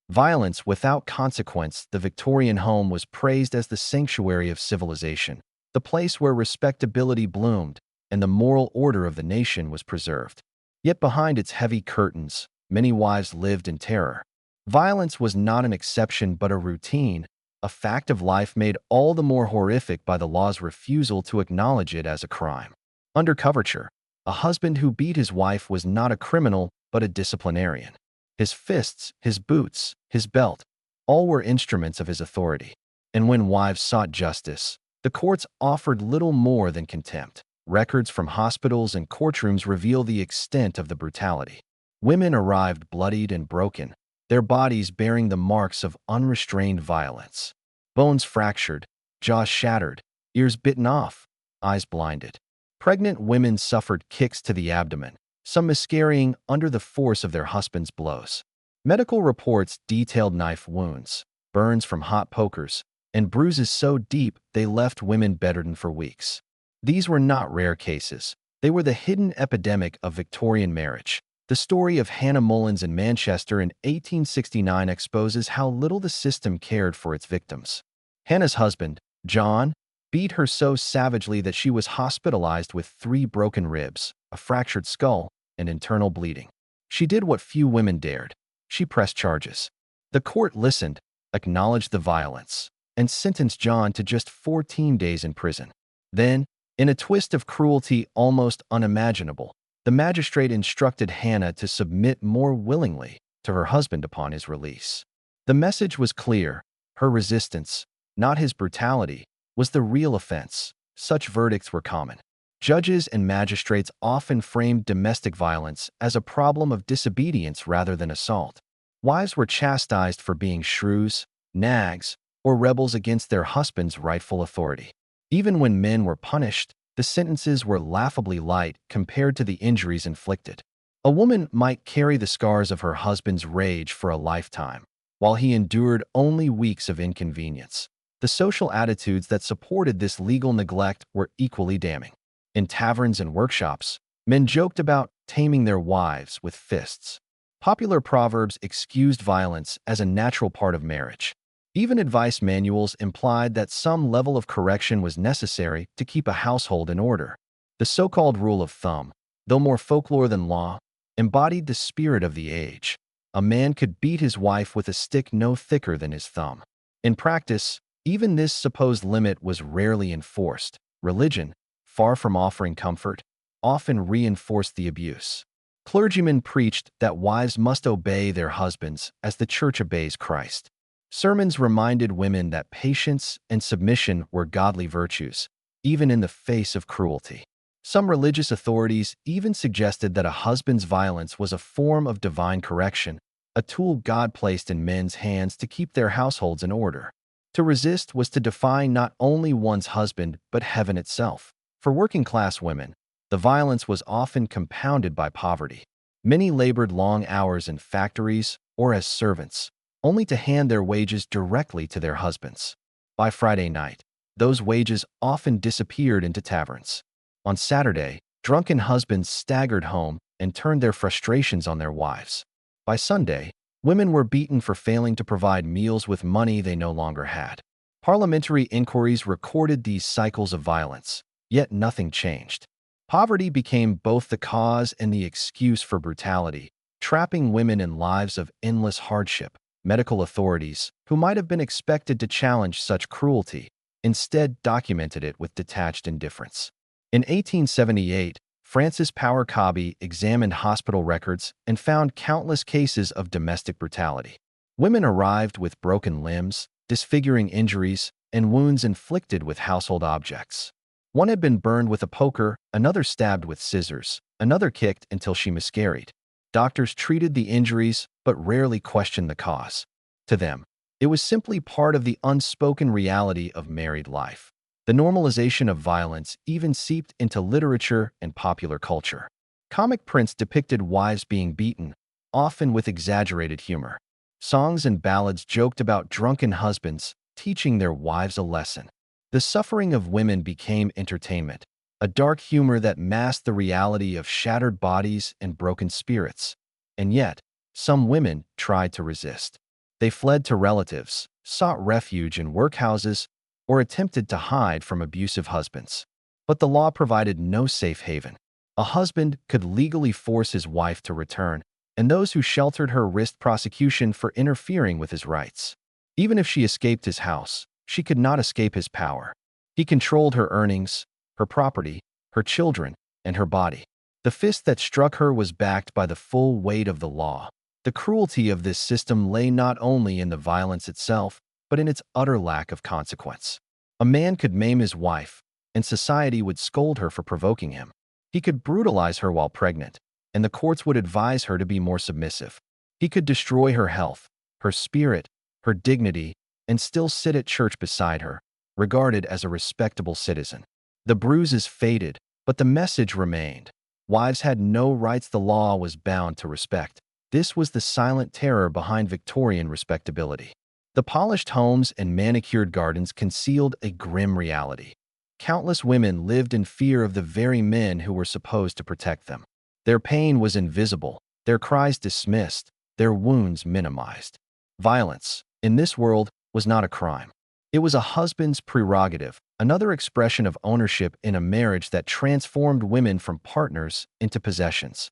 Violence without consequence, the Victorian home was praised as the sanctuary of civilization, the place where respectability bloomed and the moral order of the nation was preserved. Yet behind its heavy curtains, many wives lived in terror. Violence was not an exception but a routine, a fact of life made all the more horrific by the law's refusal to acknowledge it as a crime. Under coverture, a husband who beat his wife was not a criminal but a disciplinarian. His fists, his boots, his belt, all were instruments of his authority. And when wives sought justice, the courts offered little more than contempt. Records from hospitals and courtrooms reveal the extent of the brutality. Women arrived bloodied and broken, their bodies bearing the marks of unrestrained violence. Bones fractured, jaws shattered, ears bitten off, eyes blinded. Pregnant women suffered kicks to the abdomen, some miscarrying under the force of their husbands' blows. Medical reports detailed knife wounds, burns from hot pokers, and bruises so deep they left women bedridden for weeks. These were not rare cases. They were the hidden epidemic of Victorian marriage. The story of Hannah Mullins in Manchester in 1869 exposes how little the system cared for its victims. Hannah's husband, John, beat her so savagely that she was hospitalized with 3 broken ribs, a fractured skull, and internal bleeding. She did what few women dared. She pressed charges. The court listened, acknowledged the violence, and sentenced John to just 14 days in prison. Then, in a twist of cruelty almost unimaginable, the magistrate instructed Hannah to submit more willingly to her husband upon his release. The message was clear. Her resistance, not his brutality, was the real offense. Such verdicts were common. Judges and magistrates often framed domestic violence as a problem of disobedience rather than assault. Wives were chastised for being shrews, nags, or rebels against their husband's rightful authority. Even when men were punished, the sentences were laughably light compared to the injuries inflicted. A woman might carry the scars of her husband's rage for a lifetime, while he endured only weeks of inconvenience. The social attitudes that supported this legal neglect were equally damning. In taverns and workshops, men joked about taming their wives with fists. Popular proverbs excused violence as a natural part of marriage. Even advice manuals implied that some level of correction was necessary to keep a household in order. The so-called rule of thumb, though more folklore than law, embodied the spirit of the age. A man could beat his wife with a stick no thicker than his thumb. In practice, even this supposed limit was rarely enforced. Religion, far from offering comfort, often reinforced the abuse. Clergymen preached that wives must obey their husbands as the church obeys Christ. Sermons reminded women that patience and submission were godly virtues, even in the face of cruelty. Some religious authorities even suggested that a husband's violence was a form of divine correction, a tool God placed in men's hands to keep their households in order. To resist was to defy not only one's husband but heaven itself. For working-class women, the violence was often compounded by poverty. Many labored long hours in factories or as servants, only to hand their wages directly to their husbands. By Friday night, those wages often disappeared into taverns. On Saturday, drunken husbands staggered home and turned their frustrations on their wives. By Sunday, women were beaten for failing to provide meals with money they no longer had. Parliamentary inquiries recorded these cycles of violence, yet nothing changed. Poverty became both the cause and the excuse for brutality, trapping women in lives of endless hardship. Medical authorities, who might have been expected to challenge such cruelty, instead documented it with detached indifference. In 1878, Francis Power Cobbe examined hospital records and found countless cases of domestic brutality. Women arrived with broken limbs, disfiguring injuries, and wounds inflicted with household objects. One had been burned with a poker, another stabbed with scissors, another kicked until she miscarried. Doctors treated the injuries but rarely questioned the cause. To them, it was simply part of the unspoken reality of married life. The normalization of violence even seeped into literature and popular culture. Comic prints depicted wives being beaten, often with exaggerated humor. Songs and ballads joked about drunken husbands, teaching their wives a lesson. The suffering of women became entertainment, a dark humor that masked the reality of shattered bodies and broken spirits. And yet, some women tried to resist. They fled to relatives, sought refuge in workhouses, or attempted to hide from abusive husbands. But the law provided no safe haven. A husband could legally force his wife to return, and those who sheltered her risked prosecution for interfering with his rights. Even if she escaped his house, she could not escape his power. He controlled her earnings, her property, her children, and her body. The fist that struck her was backed by the full weight of the law. The cruelty of this system lay not only in the violence itself, but in its utter lack of consequence. A man could maim his wife, and society would scold her for provoking him. He could brutalize her while pregnant, and the courts would advise her to be more submissive. He could destroy her health, her spirit, her dignity, and still sit at church beside her, regarded as a respectable citizen. The bruises faded, but the message remained. Wives had no rights the law was bound to respect. This was the silent terror behind Victorian respectability. The polished homes and manicured gardens concealed a grim reality. Countless women lived in fear of the very men who were supposed to protect them. Their pain was invisible, their cries dismissed, their wounds minimized. Violence, in this world, was not a crime. It was a husband's prerogative, another expression of ownership in a marriage that transformed women from partners into possessions.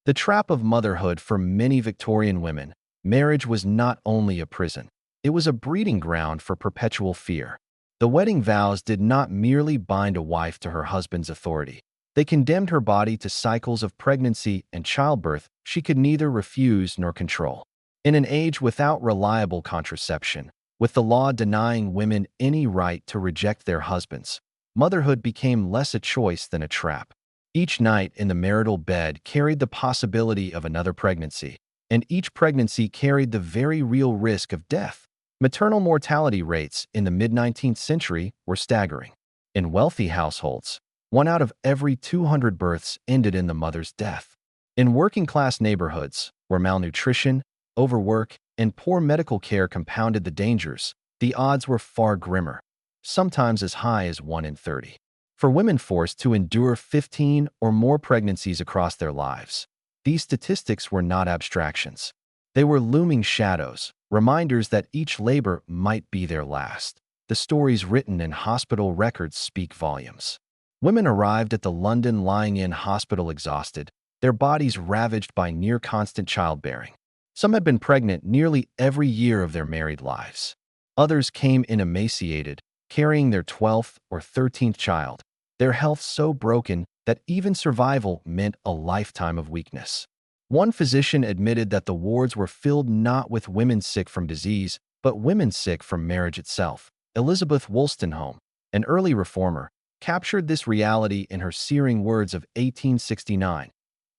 The trap of motherhood for many Victorian women, marriage was not only a prison. It was a breeding ground for perpetual fear. The wedding vows did not merely bind a wife to her husband's authority. They condemned her body to cycles of pregnancy and childbirth she could neither refuse nor control. In an age without reliable contraception, with the law denying women any right to reject their husbands, motherhood became less a choice than a trap. Each night in the marital bed carried the possibility of another pregnancy, and each pregnancy carried the very real risk of death. Maternal mortality rates in the mid-19th century were staggering. In wealthy households, 1 out of every 200 births ended in the mother's death. In working-class neighborhoods, where malnutrition, overwork, and poor medical care compounded the dangers, the odds were far grimmer, sometimes as high as 1 in 30. For women forced to endure 15 or more pregnancies across their lives, these statistics were not abstractions. They were looming shadows, reminders that each labor might be their last. The stories written in hospital records speak volumes. Women arrived at the London lying-in hospital exhausted, their bodies ravaged by near-constant childbearing. Some had been pregnant nearly every year of their married lives. Others came in emaciated, carrying their 12th or 13th child, their health so broken that even survival meant a lifetime of weakness. One physician admitted that the wards were filled not with women sick from disease, but women sick from marriage itself. Elizabeth Wolstenholme, an early reformer, captured this reality in her searing words of 1869.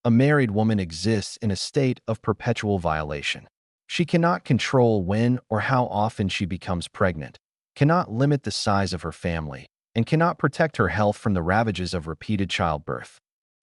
A married woman exists in a state of perpetual violation. She cannot control when or how often she becomes pregnant, cannot limit the size of her family, and cannot protect her health from the ravages of repeated childbirth.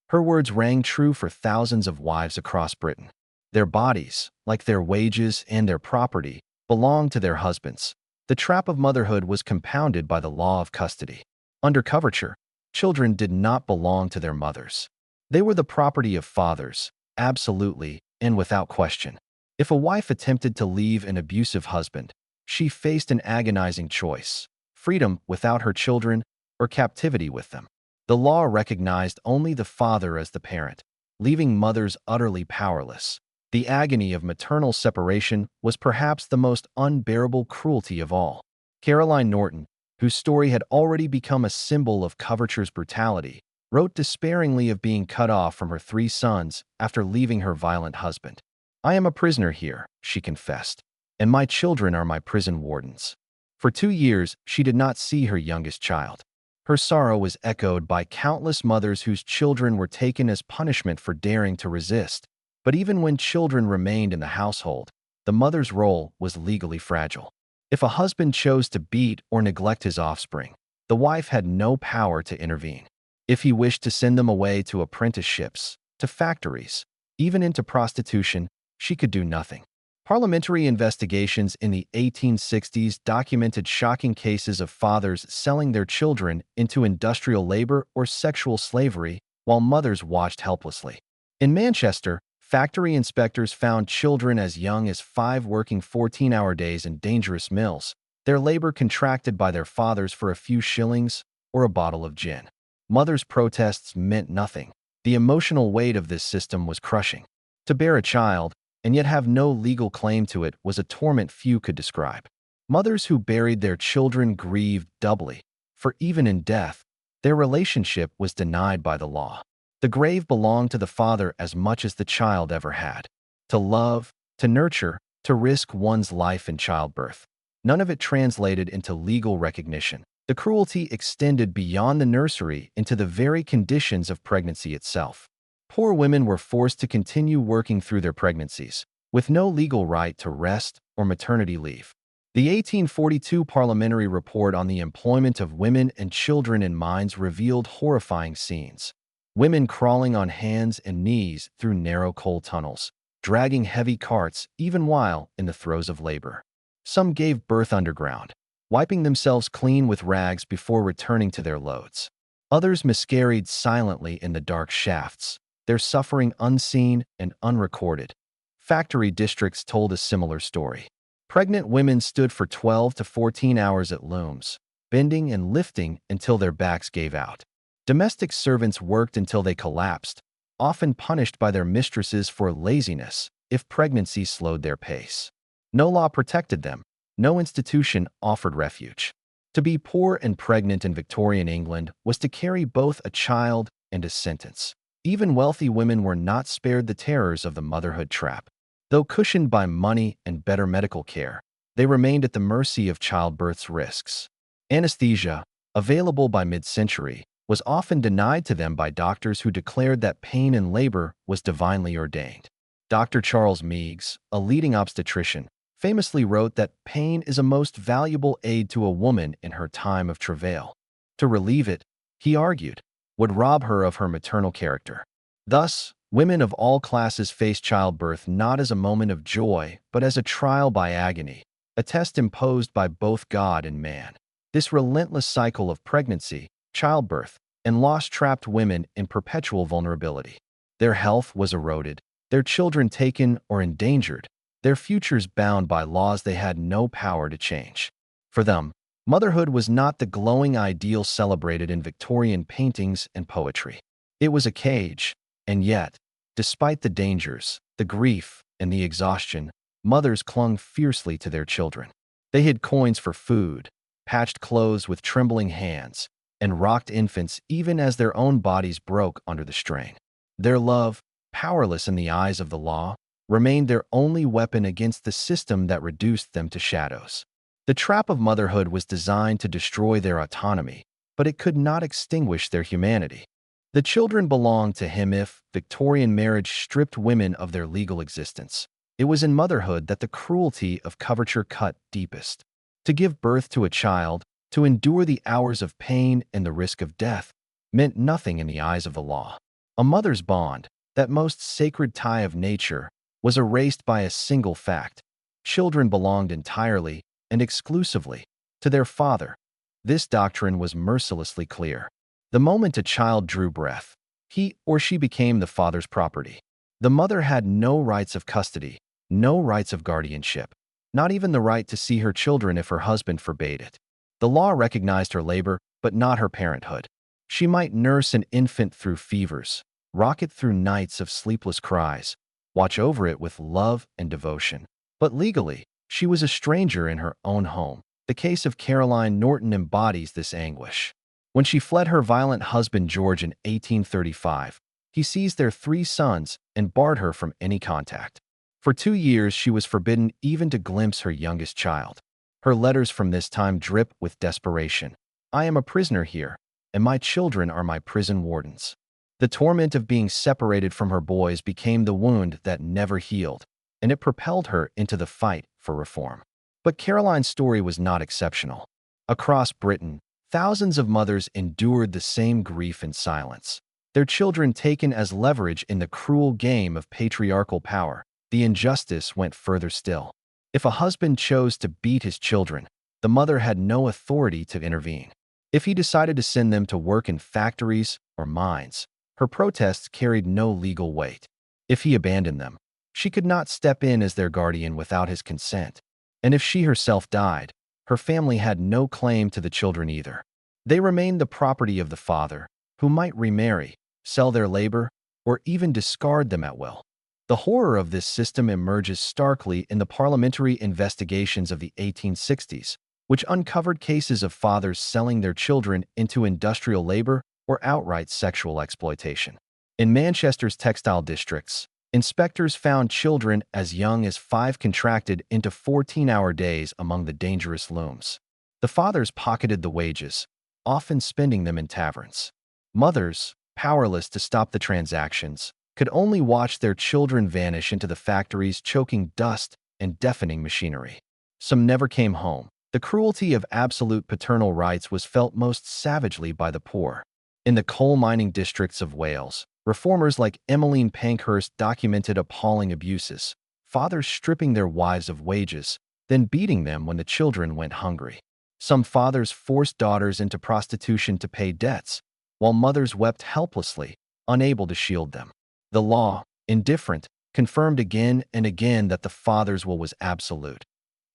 Her words rang true for thousands of wives across Britain. Their bodies, like their wages and their property, belonged to their husbands. The trap of motherhood was compounded by the law of custody. Under coverture, children did not belong to their mothers. They were the property of fathers, absolutely and without question. If a wife attempted to leave an abusive husband, she faced an agonizing choice: freedom without her children or captivity with them. The law recognized only the father as the parent, leaving mothers utterly powerless. The agony of maternal separation was perhaps the most unbearable cruelty of all. Caroline Norton, whose story had already become a symbol of coverture's brutality, wrote despairingly of being cut off from her 3 sons after leaving her violent husband. "I am a prisoner here," she confessed, "and my children are my prison wardens." For 2 years, she did not see her youngest child. Her sorrow was echoed by countless mothers whose children were taken as punishment for daring to resist. But even when children remained in the household, the mother's role was legally fragile. If a husband chose to beat or neglect his offspring, the wife had no power to intervene. If he wished to send them away to apprenticeships, to factories, even into prostitution, she could do nothing. Parliamentary investigations in the 1860s documented shocking cases of fathers selling their children into industrial labor or sexual slavery while mothers watched helplessly. In Manchester, factory inspectors found children as young as 5 working 14-hour days in dangerous mills, their labor contracted by their fathers for a few shillings or a bottle of gin. Mothers' protests meant nothing. The emotional weight of this system was crushing. To bear a child, and yet have no legal claim to it, was a torment few could describe. Mothers who buried their children grieved doubly, for even in death, their relationship was denied by the law. The grave belonged to the father as much as the child ever had. To love, to nurture, to risk one's life in childbirth. None of it translated into legal recognition. The cruelty extended beyond the nursery into the very conditions of pregnancy itself. Poor women were forced to continue working through their pregnancies, with no legal right to rest or maternity leave. The 1842 Parliamentary Report on the Employment of Women and Children in Mines revealed horrifying scenes. Women crawling on hands and knees through narrow coal tunnels, dragging heavy carts even while in the throes of labor. Some gave birth underground, wiping themselves clean with rags before returning to their loads. Others miscarried silently in the dark shafts, their suffering unseen and unrecorded. Factory districts told a similar story. Pregnant women stood for 12 to 14 hours at looms, bending and lifting until their backs gave out. Domestic servants worked until they collapsed, often punished by their mistresses for laziness if pregnancy slowed their pace. No law protected them. No institution offered refuge. To be poor and pregnant in Victorian England was to carry both a child and a sentence. Even wealthy women were not spared the terrors of the motherhood trap. Though cushioned by money and better medical care, they remained at the mercy of childbirth's risks. Anesthesia, available by mid-century, was often denied to them by doctors who declared that pain in labor was divinely ordained. Dr. Charles Meigs, a leading obstetrician, famously wrote that pain is a most valuable aid to a woman in her time of travail. To relieve it, he argued, would rob her of her maternal character. Thus, women of all classes face childbirth not as a moment of joy, but as a trial by agony, a test imposed by both God and man. This relentless cycle of pregnancy, childbirth, and loss trapped women in perpetual vulnerability. Their health was eroded, their children taken or endangered, their futures bound by laws they had no power to change. For them, motherhood was not the glowing ideal celebrated in Victorian paintings and poetry. It was a cage, and yet, despite the dangers, the grief, and the exhaustion, mothers clung fiercely to their children. They hid coins for food, patched clothes with trembling hands, and rocked infants even as their own bodies broke under the strain. Their love, powerless in the eyes of the law, remained their only weapon against the system that reduced them to shadows. The trap of motherhood was designed to destroy their autonomy, but it could not extinguish their humanity. The children belonged to him if Victorian marriage stripped women of their legal existence. It was in motherhood that the cruelty of coverture cut deepest. To give birth to a child, to endure the hours of pain and the risk of death, meant nothing in the eyes of the law. A mother's bond, that most sacred tie of nature, was erased by a single fact. Children belonged entirely and exclusively to their father. This doctrine was mercilessly clear. The moment a child drew breath, he or she became the father's property. The mother had no rights of custody, no rights of guardianship, not even the right to see her children if her husband forbade it. The law recognized her labor, but not her parenthood. She might nurse an infant through fevers, rock it through nights of sleepless cries, watch over it with love and devotion. But legally, she was a stranger in her own home. The case of Caroline Norton embodies this anguish. When she fled her violent husband George in 1835, he seized their 3 sons and barred her from any contact. For 2 years, she was forbidden even to glimpse her youngest child. Her letters from this time drip with desperation. I am a prisoner here, and my children are my prison wardens. The torment of being separated from her boys became the wound that never healed, and it propelled her into the fight for reform. But Caroline's story was not exceptional. Across Britain, thousands of mothers endured the same grief in silence. Their children taken as leverage in the cruel game of patriarchal power. The injustice went further still. If a husband chose to beat his children, the mother had no authority to intervene. If he decided to send them to work in factories or mines, her protests carried no legal weight. If he abandoned them, she could not step in as their guardian without his consent. And if she herself died, her family had no claim to the children either. They remained the property of the father, who might remarry, sell their labor, or even discard them at will. The horror of this system emerges starkly in the parliamentary investigations of the 1860s, which uncovered cases of fathers selling their children into industrial labor or outright sexual exploitation. In Manchester's textile districts, inspectors found children as young as 5 contracted into 14-hour days among the dangerous looms. The fathers pocketed the wages, often spending them in taverns. Mothers, powerless to stop the transactions, could only watch their children vanish into the factories, choking dust and deafening machinery. Some never came home. The cruelty of absolute paternal rights was felt most savagely by the poor. In the coal mining districts of Wales, reformers like Emmeline Pankhurst documented appalling abuses, fathers stripping their wives of wages, then beating them when the children went hungry. Some fathers forced daughters into prostitution to pay debts, while mothers wept helplessly, unable to shield them. The law, indifferent, confirmed again and again that the father's will was absolute.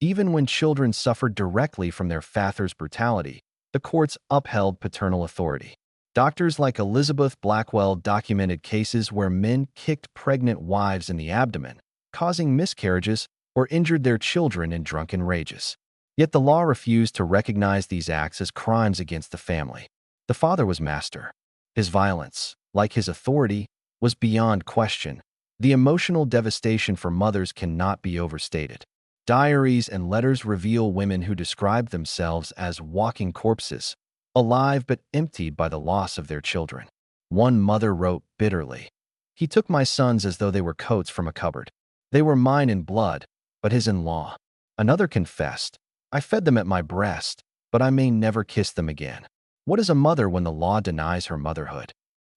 Even when children suffered directly from their father's brutality, the courts upheld paternal authority. Doctors like Elizabeth Blackwell documented cases where men kicked pregnant wives in the abdomen, causing miscarriages, or injured their children in drunken rages. Yet the law refused to recognize these acts as crimes against the family. The father was master. His violence, like his authority, was beyond question. The emotional devastation for mothers cannot be overstated. Diaries and letters reveal women who described themselves as walking corpses, alive but emptied by the loss of their children. One mother wrote bitterly, "He took my sons as though they were coats from a cupboard. They were mine in blood, but his in law." Another confessed, "I fed them at my breast, but I may never kiss them again." What is a mother when the law denies her motherhood?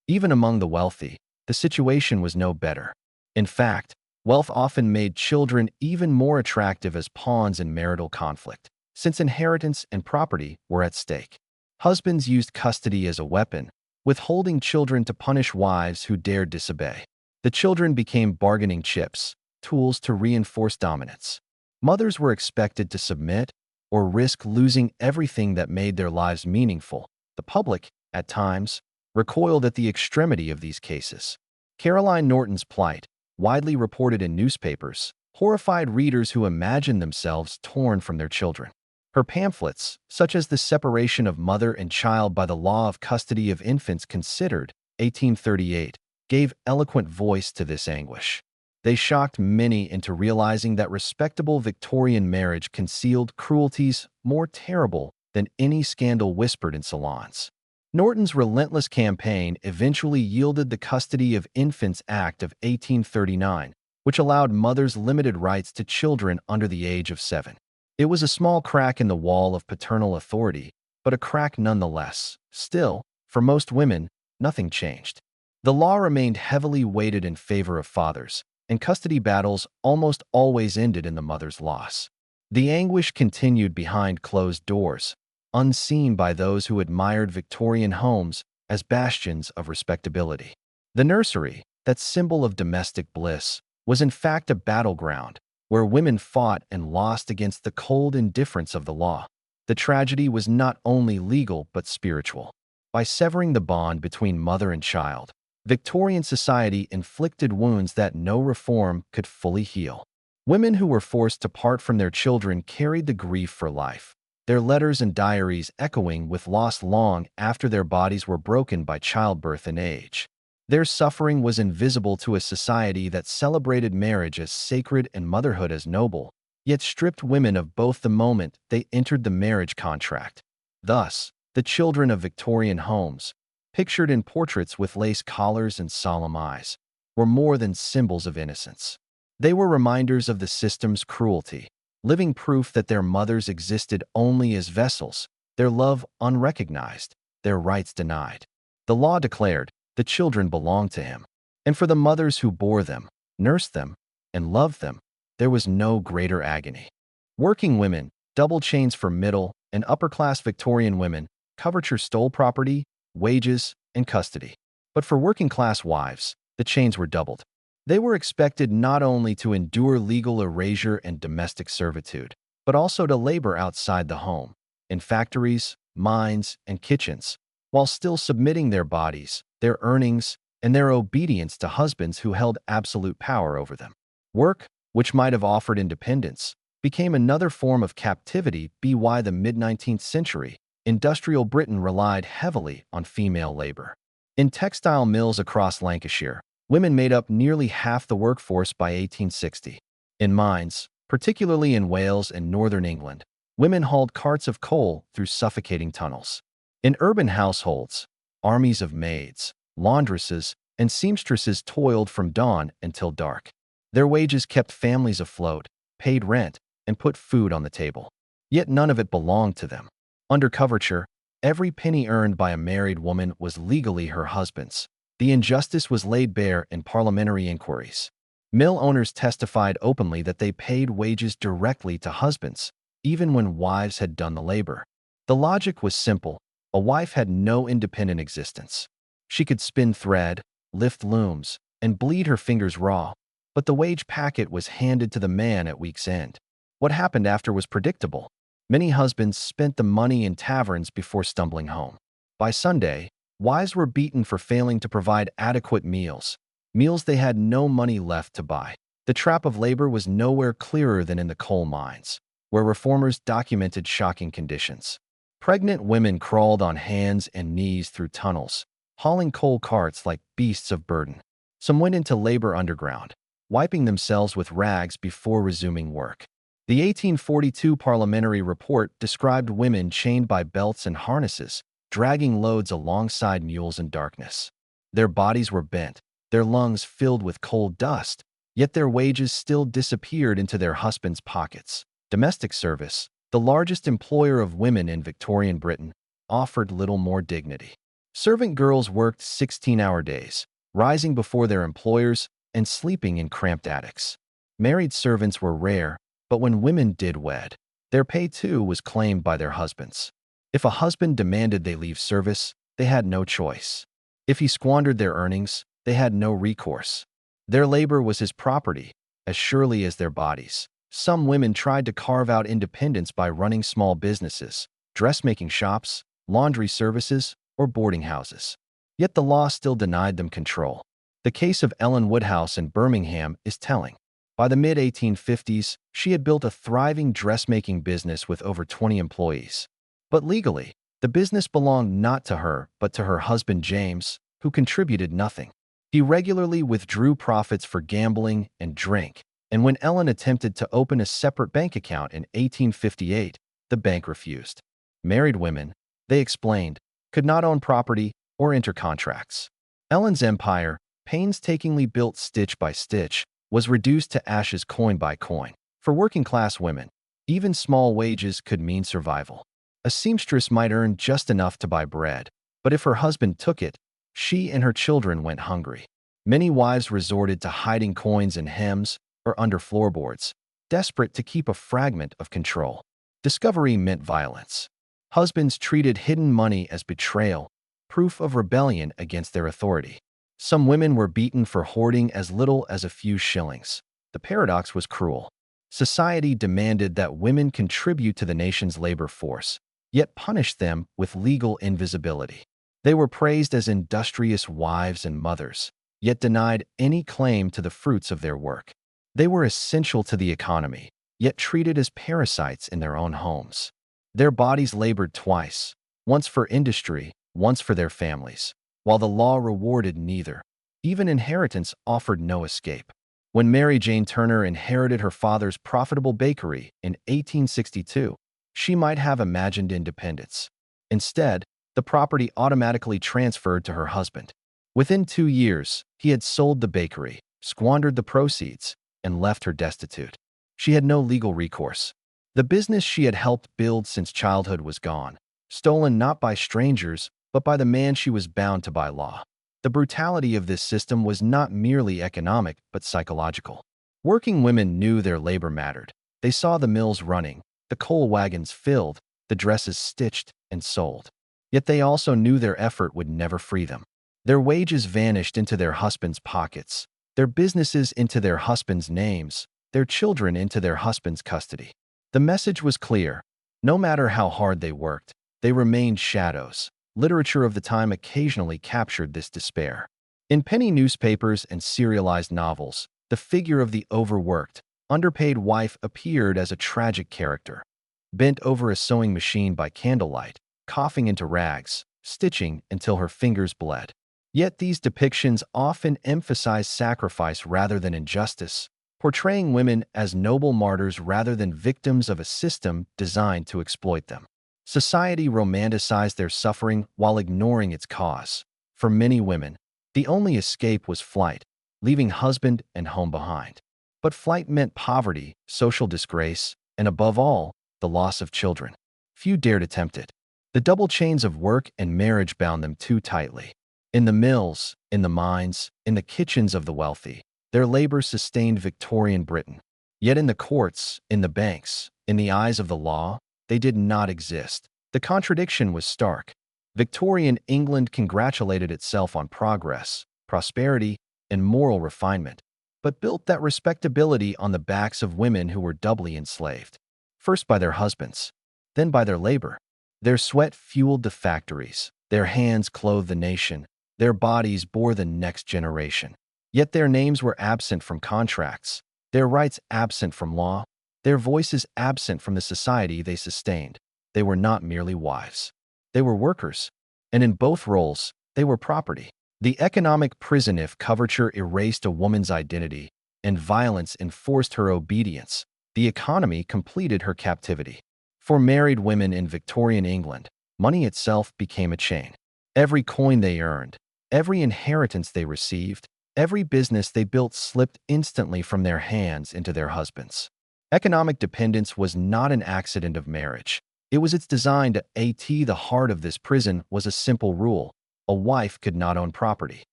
Even among the wealthy, the situation was no better. In fact, wealth often made children even more attractive as pawns in marital conflict, since inheritance and property were at stake. Husbands used custody as a weapon, withholding children to punish wives who dared disobey. The children became bargaining chips, tools to reinforce dominance. Mothers were expected to submit or risk losing everything that made their lives meaningful. The public, at times, recoiled at the extremity of these cases. Caroline Norton's plight, widely reported in newspapers, horrified readers who imagined themselves torn from their children. Her pamphlets, such as The Separation of Mother and Child by the Law of Custody of Infants Considered, 1838, gave eloquent voice to this anguish. They shocked many into realizing that respectable Victorian marriage concealed cruelties more terrible than any scandal whispered in salons. Norton's relentless campaign eventually yielded the Custody of Infants Act of 1839, which allowed mothers limited rights to children under the age of 7. It was a small crack in the wall of paternal authority, but a crack nonetheless. Still, for most women, nothing changed. The law remained heavily weighted in favor of fathers, and custody battles almost always ended in the mother's loss. The anguish continued behind closed doors, unseen by those who admired Victorian homes as bastions of respectability. The nursery, that symbol of domestic bliss, was in fact a battleground where women fought and lost against the cold indifference of the law. The tragedy was not only legal but spiritual. By severing the bond between mother and child, Victorian society inflicted wounds that no reform could fully heal. Women who were forced to part from their children carried the grief for life. their letters and diaries echoing with loss long after their bodies were broken by childbirth and age. Their suffering was invisible to a society that celebrated marriage as sacred and motherhood as noble, yet stripped women of both the moment they entered the marriage contract. Thus, the children of Victorian homes, pictured in portraits with lace collars and solemn eyes, were more than symbols of innocence. They were reminders of the system's cruelty, living proof that their mothers existed only as vessels, their love unrecognized, their rights denied. The law declared the children belonged to him, and for the mothers who bore them, nursed them, and loved them, there was no greater agony. Working women, double chains for middle and upper-class Victorian women, coverture stole property, wages, and custody. But for working-class wives, the chains were doubled. They were expected not only to endure legal erasure and domestic servitude, but also to labor outside the home, in factories, mines, and kitchens, while still submitting their bodies, their earnings, and their obedience to husbands who held absolute power over them. Work, which might have offered independence, became another form of captivity. By the mid-19th century, industrial Britain relied heavily on female labor. In textile mills across Lancashire, women made up nearly half the workforce by 1860. In mines, particularly in Wales and northern England, women hauled carts of coal through suffocating tunnels. In urban households, armies of maids, laundresses, and seamstresses toiled from dawn until dark. Their wages kept families afloat, paid rent, and put food on the table. Yet none of it belonged to them. Under coverture, every penny earned by a married woman was legally her husband's. The injustice was laid bare in parliamentary inquiries. Mill owners testified openly that they paid wages directly to husbands, even when wives had done the labor. The logic was simple. A wife had no independent existence. She could spin thread, lift looms, and bleed her fingers raw, but the wage packet was handed to the man at week's end. What happened after was predictable. Many husbands spent the money in taverns before stumbling home. By Sunday, wives were beaten for failing to provide adequate meals they had no money left to buy. The trap of labor was nowhere clearer than in the coal mines, where reformers documented shocking conditions. Pregnant women crawled on hands and knees through tunnels, hauling coal carts like beasts of burden. Some went into labor underground, wiping themselves with rags before resuming work. The 1842 parliamentary report described women chained by belts and harnesses, dragging loads alongside mules in darkness. Their bodies were bent, their lungs filled with coal dust, yet their wages still disappeared into their husbands' pockets. Domestic service, the largest employer of women in Victorian Britain, offered little more dignity. Servant girls worked 16-hour days, rising before their employers and sleeping in cramped attics. Married servants were rare, but when women did wed, their pay too was claimed by their husbands. If a husband demanded they leave service, they had no choice. If he squandered their earnings, they had no recourse. Their labor was his property, as surely as their bodies. Some women tried to carve out independence by running small businesses, dressmaking shops, laundry services, or boarding houses. Yet the law still denied them control. The case of Ellen Woodhouse in Birmingham is telling. By the mid-1850s, she had built a thriving dressmaking business with over 20 employees. But legally, the business belonged not to her, but to her husband James, who contributed nothing. He regularly withdrew profits for gambling and drink, and when Ellen attempted to open a separate bank account in 1858, the bank refused. Married women, they explained, could not own property or enter contracts. Ellen's empire, painstakingly built stitch by stitch, was reduced to ashes coin by coin. For working-class women, even small wages could mean survival. A seamstress might earn just enough to buy bread, but if her husband took it, she and her children went hungry. Many wives resorted to hiding coins in hems or under floorboards, desperate to keep a fragment of control. Discovery meant violence. Husbands treated hidden money as betrayal, proof of rebellion against their authority. Some women were beaten for hoarding as little as a few shillings. The paradox was cruel. Society demanded that women contribute to the nation's labor force, yet punished them with legal invisibility. They were praised as industrious wives and mothers, yet denied any claim to the fruits of their work. They were essential to the economy, yet treated as parasites in their own homes. Their bodies labored twice, once for industry, once for their families, while the law rewarded neither. Even inheritance offered no escape. When Mary Jane Turner inherited her father's profitable bakery in 1862, she might have imagined independence. Instead, the property automatically transferred to her husband. Within 2 years, he had sold the bakery, squandered the proceeds, and left her destitute. She had no legal recourse. The business she had helped build since childhood was gone, stolen not by strangers, but by the man she was bound to by law. The brutality of this system was not merely economic, but psychological. Working women knew their labor mattered. They saw the mills running, the coal wagons filled, the dresses stitched and sold. Yet they also knew their effort would never free them. Their wages vanished into their husbands' pockets, their businesses into their husbands' names, their children into their husbands' custody. The message was clear. No matter how hard they worked, they remained shadows. Literature of the time occasionally captured this despair. In penny newspapers and serialized novels, the figure of the overworked, underpaid wife appeared as a tragic character. Bent over a sewing machine by candlelight, coughing into rags, stitching until her fingers bled. Yet these depictions often emphasize sacrifice rather than injustice, portraying women as noble martyrs rather than victims of a system designed to exploit them. Society romanticized their suffering while ignoring its cause. For many women, the only escape was flight, leaving husband and home behind. But flight meant poverty, social disgrace, and above all, the loss of children. Few dared attempt it. The double chains of work and marriage bound them too tightly. In the mills, in the mines, in the kitchens of the wealthy, their labor sustained Victorian Britain. Yet in the courts, in the banks, in the eyes of the law, they did not exist. The contradiction was stark. Victorian England congratulated itself on progress, prosperity, and moral refinement, but built that respectability on the backs of women who were doubly enslaved. First by their husbands, then by their labor. Their sweat fueled the factories, their hands clothed the nation, their bodies bore the next generation. Yet their names were absent from contracts, their rights absent from law, their voices absent from the society they sustained. They were not merely wives. They were workers, and in both roles, they were property. The economic prison if coverture erased a woman's identity and violence enforced her obedience, the economy completed her captivity. For married women in Victorian England, money itself became a chain. Every coin they earned, every inheritance they received, every business they built slipped instantly from their hands into their husbands'. Economic dependence was not an accident of marriage. It was its design to the heart of this prison was a simple rule. A wife could not own property.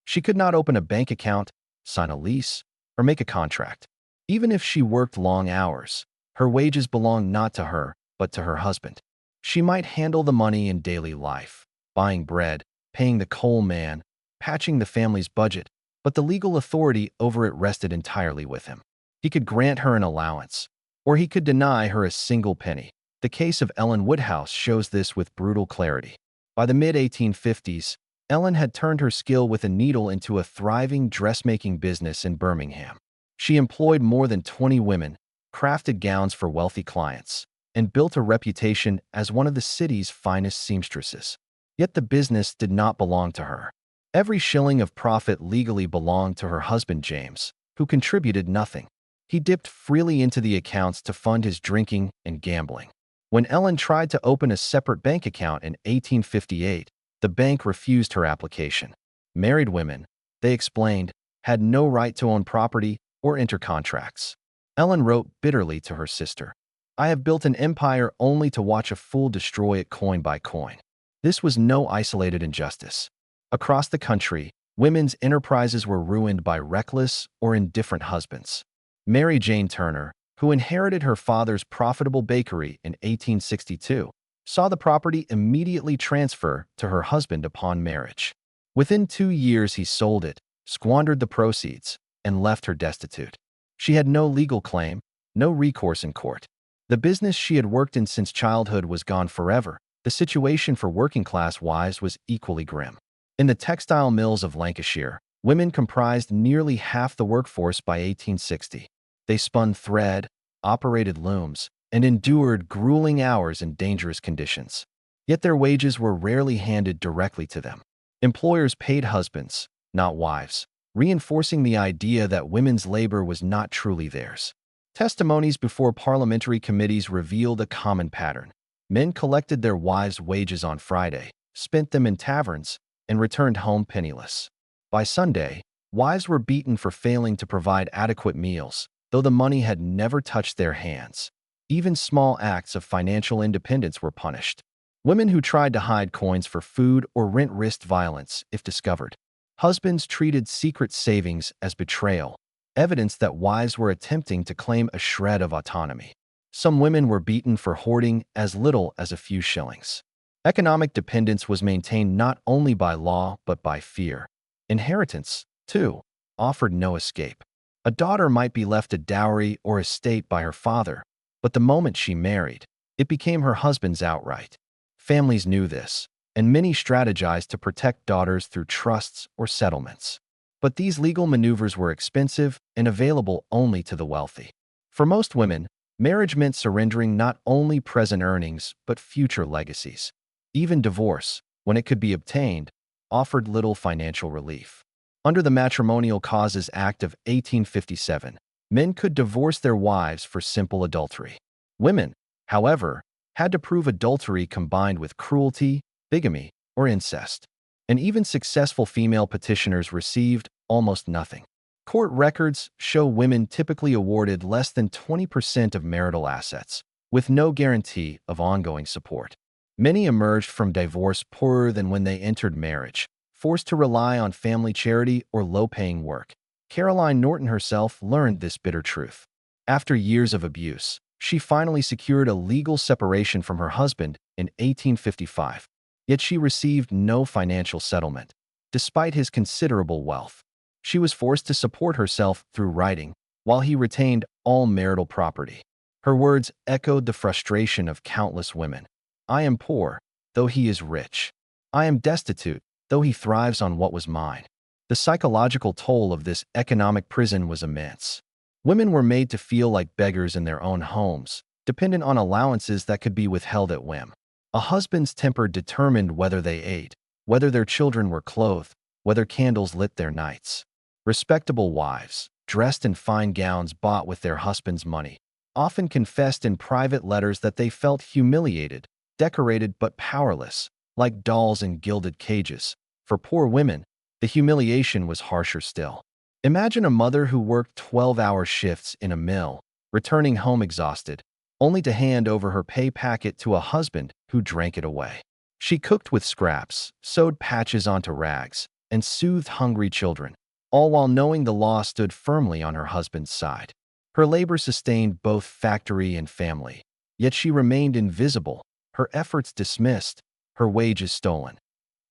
She could not open a bank account, sign a lease, or make a contract. Even if she worked long hours, her wages belonged not to her, but to her husband. She might handle the money in daily life, buying bread, paying the coal man, patching the family's budget, but the legal authority over it rested entirely with him. He could grant her an allowance, or he could deny her a single penny. The case of Ellen Woodhouse shows this with brutal clarity. By the mid-1850s, Ellen had turned her skill with a needle into a thriving dressmaking business in Birmingham. She employed more than 20 women, crafted gowns for wealthy clients, and built a reputation as one of the city's finest seamstresses. Yet the business did not belong to her. Every shilling of profit legally belonged to her husband James, who contributed nothing. He dipped freely into the accounts to fund his drinking and gambling. When Ellen tried to open a separate bank account in 1858, the bank refused her application. Married women, they explained, had no right to own property or enter contracts. Ellen wrote bitterly to her sister, "I have built an empire only to watch a fool destroy it coin by coin." This was no isolated injustice. Across the country, women's enterprises were ruined by reckless or indifferent husbands. Mary Jane Turner, who inherited her father's profitable bakery in 1862, saw the property immediately transfer to her husband upon marriage. Within 2 years he sold it, squandered the proceeds, and left her destitute. She had no legal claim, no recourse in court. The business she had worked in since childhood was gone forever. The situation for working-class wives was equally grim. In the textile mills of Lancashire, women comprised nearly half the workforce by 1860. They spun thread, operated looms, and endured grueling hours in dangerous conditions. Yet their wages were rarely handed directly to them. Employers paid husbands, not wives, reinforcing the idea that women's labor was not truly theirs. Testimonies before parliamentary committees revealed a common pattern. Men collected their wives' wages on Friday, spent them in taverns, and returned home penniless. By Sunday, wives were beaten for failing to provide adequate meals, though the money had never touched their hands. Even small acts of financial independence were punished. Women who tried to hide coins for food or rent risked violence if discovered. Husbands treated secret savings as betrayal, evidence that wives were attempting to claim a shred of autonomy. Some women were beaten for hoarding as little as a few shillings. Economic dependence was maintained not only by law but by fear. Inheritance, too, offered no escape. A daughter might be left a dowry or estate by her father, but the moment she married, it became her husband's outright. Families knew this, and many strategized to protect daughters through trusts or settlements. But these legal maneuvers were expensive and available only to the wealthy. For most women, marriage meant surrendering not only present earnings but future legacies. Even divorce, when it could be obtained, offered little financial relief. Under the Matrimonial Causes Act of 1857, men could divorce their wives for simple adultery. Women, however, had to prove adultery combined with cruelty, bigamy, or incest. And even successful female petitioners received almost nothing. Court records show women typically awarded less than 20% of marital assets, with no guarantee of ongoing support. Many emerged from divorce poorer than when they entered marriage, forced to rely on family charity or low-paying work. Caroline Norton herself learned this bitter truth. After years of abuse, she finally secured a legal separation from her husband in 1855. Yet she received no financial settlement, despite his considerable wealth. She was forced to support herself through writing, while he retained all marital property. Her words echoed the frustration of countless women. "I am poor, though he is rich. I am destitute, though he thrives on what was mine." The psychological toll of this economic prison was immense. Women were made to feel like beggars in their own homes, dependent on allowances that could be withheld at whim. A husband's temper determined whether they ate, whether their children were clothed, whether candles lit their nights. Respectable wives, dressed in fine gowns bought with their husband's money, often confessed in private letters that they felt humiliated, decorated but powerless, like dolls in gilded cages. For poor women, the humiliation was harsher still. Imagine a mother who worked 12-hour shifts in a mill, returning home exhausted, only to hand over her pay packet to a husband who drank it away. She cooked with scraps, sewed patches onto rags, and soothed hungry children, all while knowing the law stood firmly on her husband's side. Her labor sustained both factory and family, yet she remained invisible, her efforts dismissed, her wages stolen.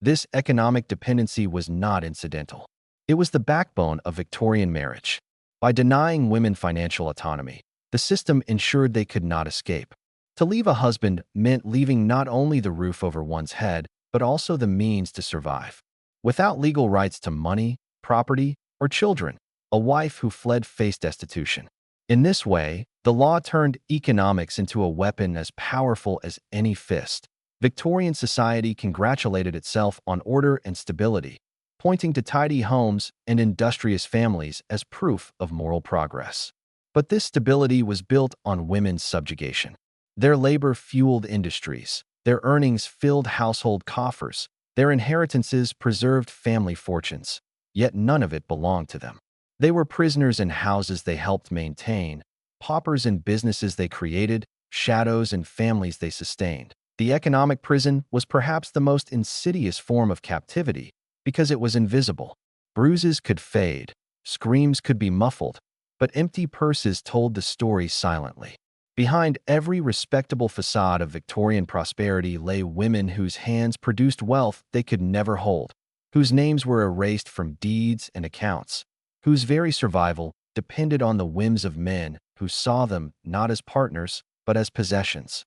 This economic dependency was not incidental. It was the backbone of Victorian marriage. By denying women financial autonomy, the system ensured they could not escape. To leave a husband meant leaving not only the roof over one's head, but also the means to survive. Without legal rights to money, property, or children, a wife who fled faced destitution. In this way, the law turned economics into a weapon as powerful as any fist. Victorian society congratulated itself on order and stability, pointing to tidy homes and industrious families as proof of moral progress. But this stability was built on women's subjugation. Their labor fueled industries, their earnings filled household coffers, their inheritances preserved family fortunes, yet none of it belonged to them. They were prisoners in houses they helped maintain, paupers in businesses they created, shadows in families they sustained. The economic prison was perhaps the most insidious form of captivity because it was invisible. Bruises could fade, screams could be muffled, but empty purses told the story silently. Behind every respectable facade of Victorian prosperity lay women whose hands produced wealth they could never hold, whose names were erased from deeds and accounts, whose very survival depended on the whims of men who saw them not as partners, but as possessions.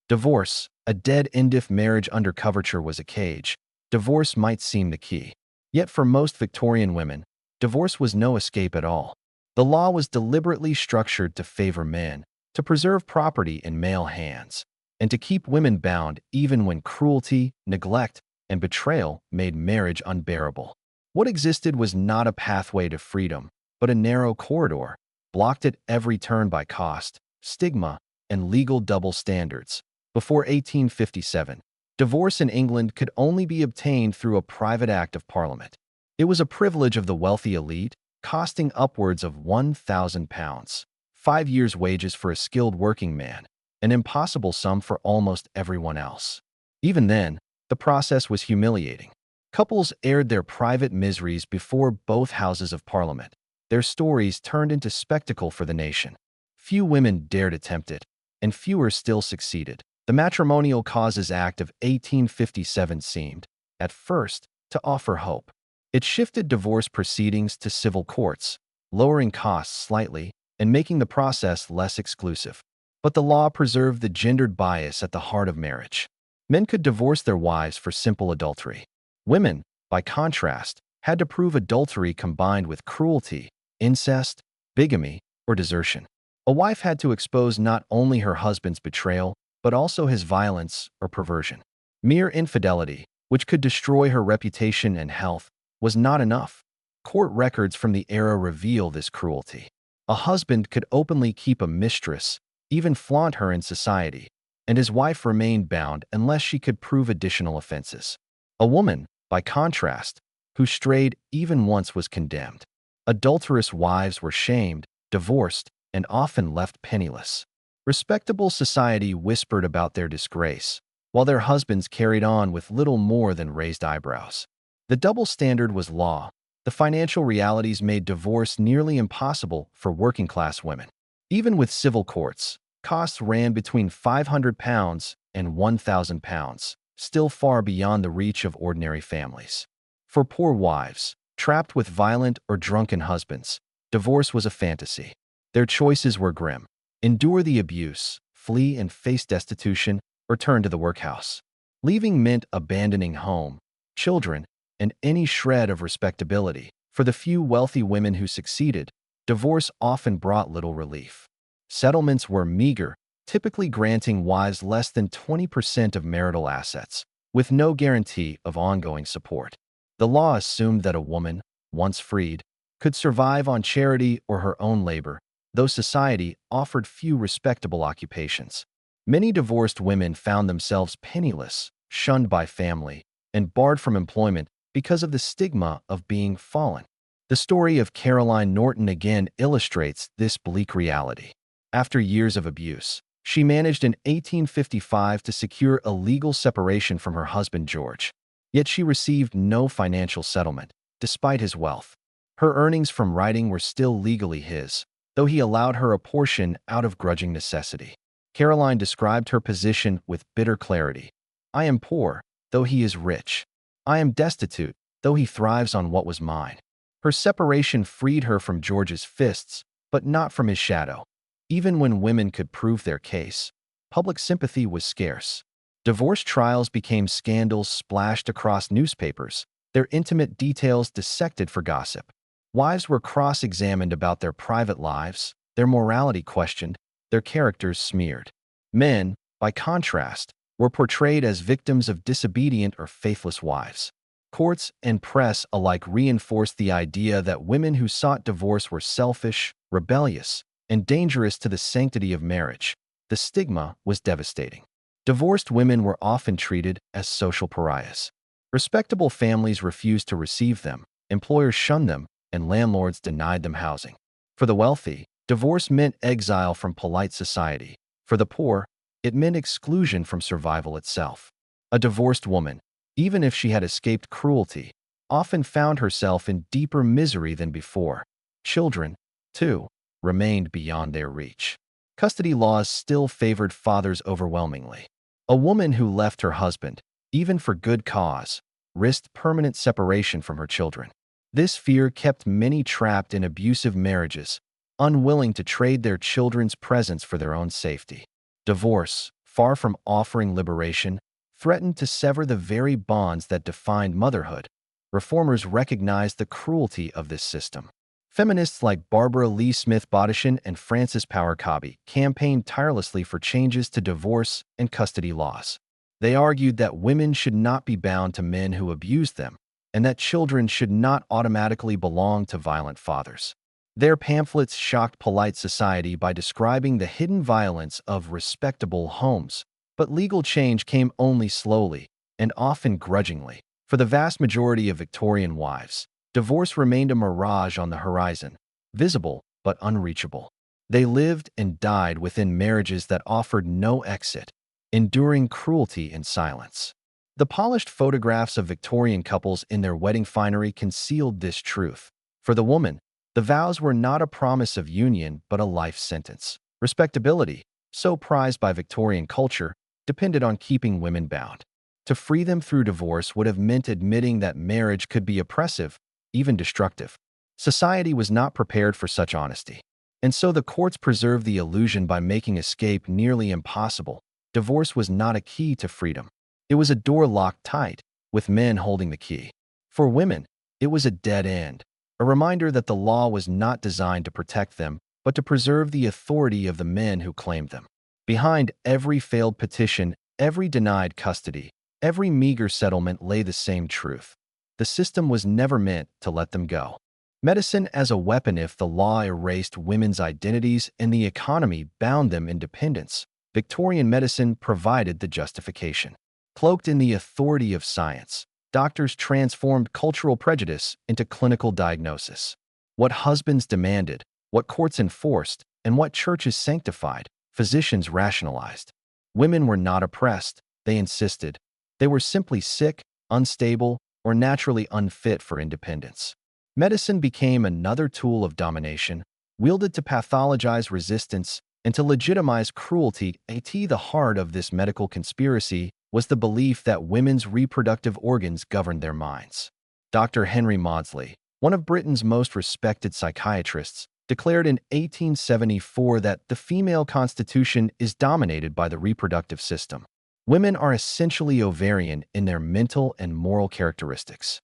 Divorce, a dead end if marriage under coverture was a cage. Divorce might seem the key. Yet for most Victorian women, divorce was no escape at all. The law was deliberately structured to favor men, to preserve property in male hands, and to keep women bound even when cruelty, neglect, and betrayal made marriage unbearable. What existed was not a pathway to freedom, but a narrow corridor, blocked at every turn by cost, stigma, and legal double standards. Before 1857, divorce in England could only be obtained through a private act of Parliament. It was a privilege of the wealthy elite, costing upwards of £1,000, 5 years' wages for a skilled working man, an impossible sum for almost everyone else. Even then, the process was humiliating. Couples aired their private miseries before both houses of Parliament. Their stories turned into spectacle for the nation. Few women dared attempt it, and fewer still succeeded. The Matrimonial Causes Act of 1857 seemed, at first, to offer hope. It shifted divorce proceedings to civil courts, lowering costs slightly and making the process less exclusive. But the law preserved the gendered bias at the heart of marriage. Men could divorce their wives for simple adultery. Women, by contrast, had to prove adultery combined with cruelty, incest, bigamy, or desertion. A wife had to expose not only her husband's betrayal, but also his violence or perversion. Mere infidelity, which could destroy her reputation and health, was not enough. Court records from the era reveal this cruelty. A husband could openly keep a mistress, even flaunt her in society, and his wife remained bound unless she could prove additional offenses. A woman, by contrast, who strayed even once was condemned. Adulterous wives were shamed, divorced, and often left penniless. Respectable society whispered about their disgrace, while their husbands carried on with little more than raised eyebrows. The double standard was law. The financial realities made divorce nearly impossible for working-class women. Even with civil courts, costs ran between £500 and £1,000, still far beyond the reach of ordinary families. For poor wives, trapped with violent or drunken husbands, divorce was a fantasy. Their choices were grim: endure the abuse, flee and face destitution, or turn to the workhouse. Leaving meant abandoning home, children, and any shred of respectability. For the few wealthy women who succeeded, divorce often brought little relief. Settlements were meager, typically granting wives less than 20% of marital assets, with no guarantee of ongoing support. The law assumed that a woman, once freed, could survive on charity or her own labor, though society offered few respectable occupations. Many divorced women found themselves penniless, shunned by family, and barred from employment because of the stigma of being fallen. The story of Caroline Norton again illustrates this bleak reality. After years of abuse, she managed in 1855 to secure a legal separation from her husband George. Yet she received no financial settlement, despite his wealth. Her earnings from writing were still legally his, though he allowed her a portion out of grudging necessity. Caroline described her position with bitter clarity. "I am poor, though he is rich. I am destitute, though he thrives on what was mine." Her separation freed her from George's fists, but not from his shadow. Even when women could prove their case, public sympathy was scarce. Divorce trials became scandals splashed across newspapers, their intimate details dissected for gossip. Wives were cross-examined about their private lives, their morality questioned, their characters smeared. Men, by contrast, were portrayed as victims of disobedient or faithless wives. Courts and press alike reinforced the idea that women who sought divorce were selfish, rebellious, and dangerous to the sanctity of marriage. The stigma was devastating. Divorced women were often treated as social pariahs. Respectable families refused to receive them, employers shunned them, and landlords denied them housing. For the wealthy, divorce meant exile from polite society. For the poor, it meant exclusion from survival itself. A divorced woman, even if she had escaped cruelty, often found herself in deeper misery than before. Children, too, remained beyond their reach. Custody laws still favored fathers overwhelmingly. A woman who left her husband, even for good cause, risked permanent separation from her children. This fear kept many trapped in abusive marriages, unwilling to trade their children's presence for their own safety. Divorce, far from offering liberation, threatened to sever the very bonds that defined motherhood. Reformers recognized the cruelty of this system. Feminists like Barbara Lee Smith Bodishin and Frances Power Cobbe campaigned tirelessly for changes to divorce and custody laws. They argued that women should not be bound to men who abused them, and that children should not automatically belong to violent fathers. Their pamphlets shocked polite society by describing the hidden violence of respectable homes. But legal change came only slowly, and often grudgingly. For the vast majority of Victorian wives, divorce remained a mirage on the horizon, visible but unreachable. They lived and died within marriages that offered no exit, enduring cruelty in silence. The polished photographs of Victorian couples in their wedding finery concealed this truth. For the woman, the vows were not a promise of union but a life sentence. Respectability, so prized by Victorian culture, depended on keeping women bound. To free them through divorce would have meant admitting that marriage could be oppressive, even destructive. Society was not prepared for such honesty. And so the courts preserved the illusion by making escape nearly impossible. Divorce was not a key to freedom. It was a door locked tight, with men holding the key. For women, it was a dead end, a reminder that the law was not designed to protect them, but to preserve the authority of the men who claimed them. Behind every failed petition, every denied custody, every meager settlement lay the same truth. The system was never meant to let them go. Medicine as a weapon. If the law erased women's identities and the economy bound them in dependence, Victorian medicine provided the justification. Cloaked in the authority of science, doctors transformed cultural prejudice into clinical diagnosis. What husbands demanded, what courts enforced, and what churches sanctified, physicians rationalized. Women were not oppressed, they insisted. They were simply sick, unstable, or naturally unfit for independence. Medicine became another tool of domination, wielded to pathologize resistance and to legitimize cruelty. At the heart of this medical conspiracy was the belief that women's reproductive organs governed their minds. Dr. Henry Maudsley, one of Britain's most respected psychiatrists, declared in 1874 that the female constitution is dominated by the reproductive system. Women are essentially ovarian in their mental and moral characteristics.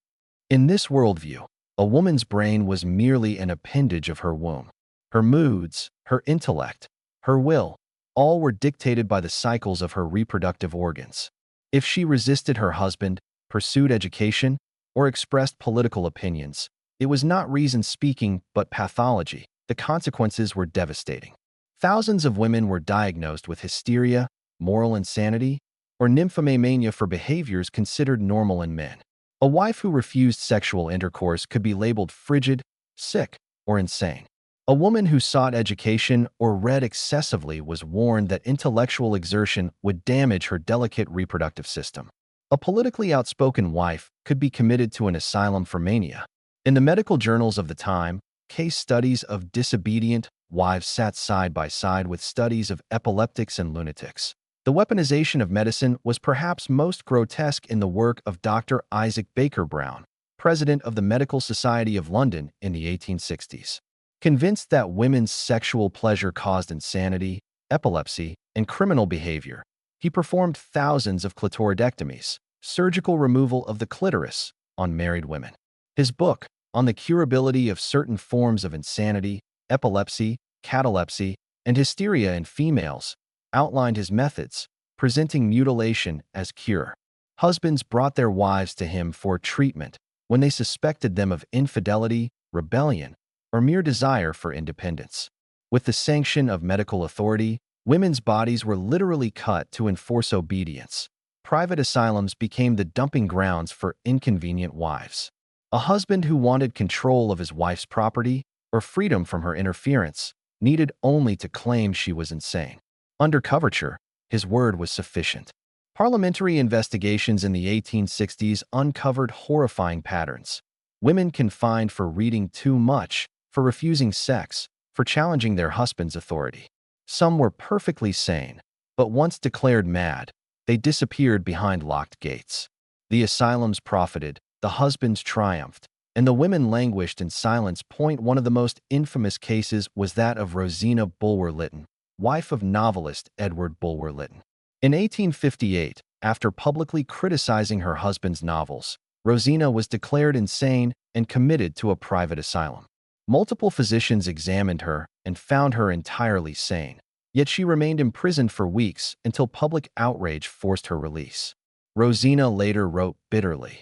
In this worldview, a woman's brain was merely an appendage of her womb. Her moods, her intellect, her will, all were dictated by the cycles of her reproductive organs. If she resisted her husband, pursued education, or expressed political opinions, it was not reason speaking but pathology. The consequences were devastating. Thousands of women were diagnosed with hysteria, moral insanity, or nymphomania for behaviors considered normal in men. A wife who refused sexual intercourse could be labeled frigid, sick, or insane. A woman who sought education or read excessively was warned that intellectual exertion would damage her delicate reproductive system. A politically outspoken wife could be committed to an asylum for mania. In the medical journals of the time, case studies of disobedient wives sat side by side with studies of epileptics and lunatics. The weaponization of medicine was perhaps most grotesque in the work of Dr. Isaac Baker Brown, president of the Medical Society of London in the 1860s. Convinced that women's sexual pleasure caused insanity, epilepsy, and criminal behavior, he performed thousands of clitoridectomies, surgical removal of the clitoris, on married women. His book, On the Curability of Certain Forms of Insanity, Epilepsy, Catalepsy, and Hysteria in Females, outlined his methods, presenting mutilation as cure. Husbands brought their wives to him for treatment when they suspected them of infidelity, rebellion, or mere desire for independence. With the sanction of medical authority, women's bodies were literally cut to enforce obedience. Private asylums became the dumping grounds for inconvenient wives. A husband who wanted control of his wife's property or freedom from her interference needed only to claim she was insane. Under coverture, his word was sufficient. Parliamentary investigations in the 1860s uncovered horrifying patterns. Women confined for reading too much, for refusing sex, for challenging their husband's authority. Some were perfectly sane, but once declared mad, they disappeared behind locked gates. The asylums profited, the husbands triumphed, and the women languished in silence. One of the most infamous cases was that of Rosina Bulwer-Lytton, wife of novelist Edward Bulwer-Lytton. In 1858, after publicly criticizing her husband's novels, Rosina was declared insane and committed to a private asylum. Multiple physicians examined her and found her entirely sane, yet she remained imprisoned for weeks until public outrage forced her release. Rosina later wrote bitterly,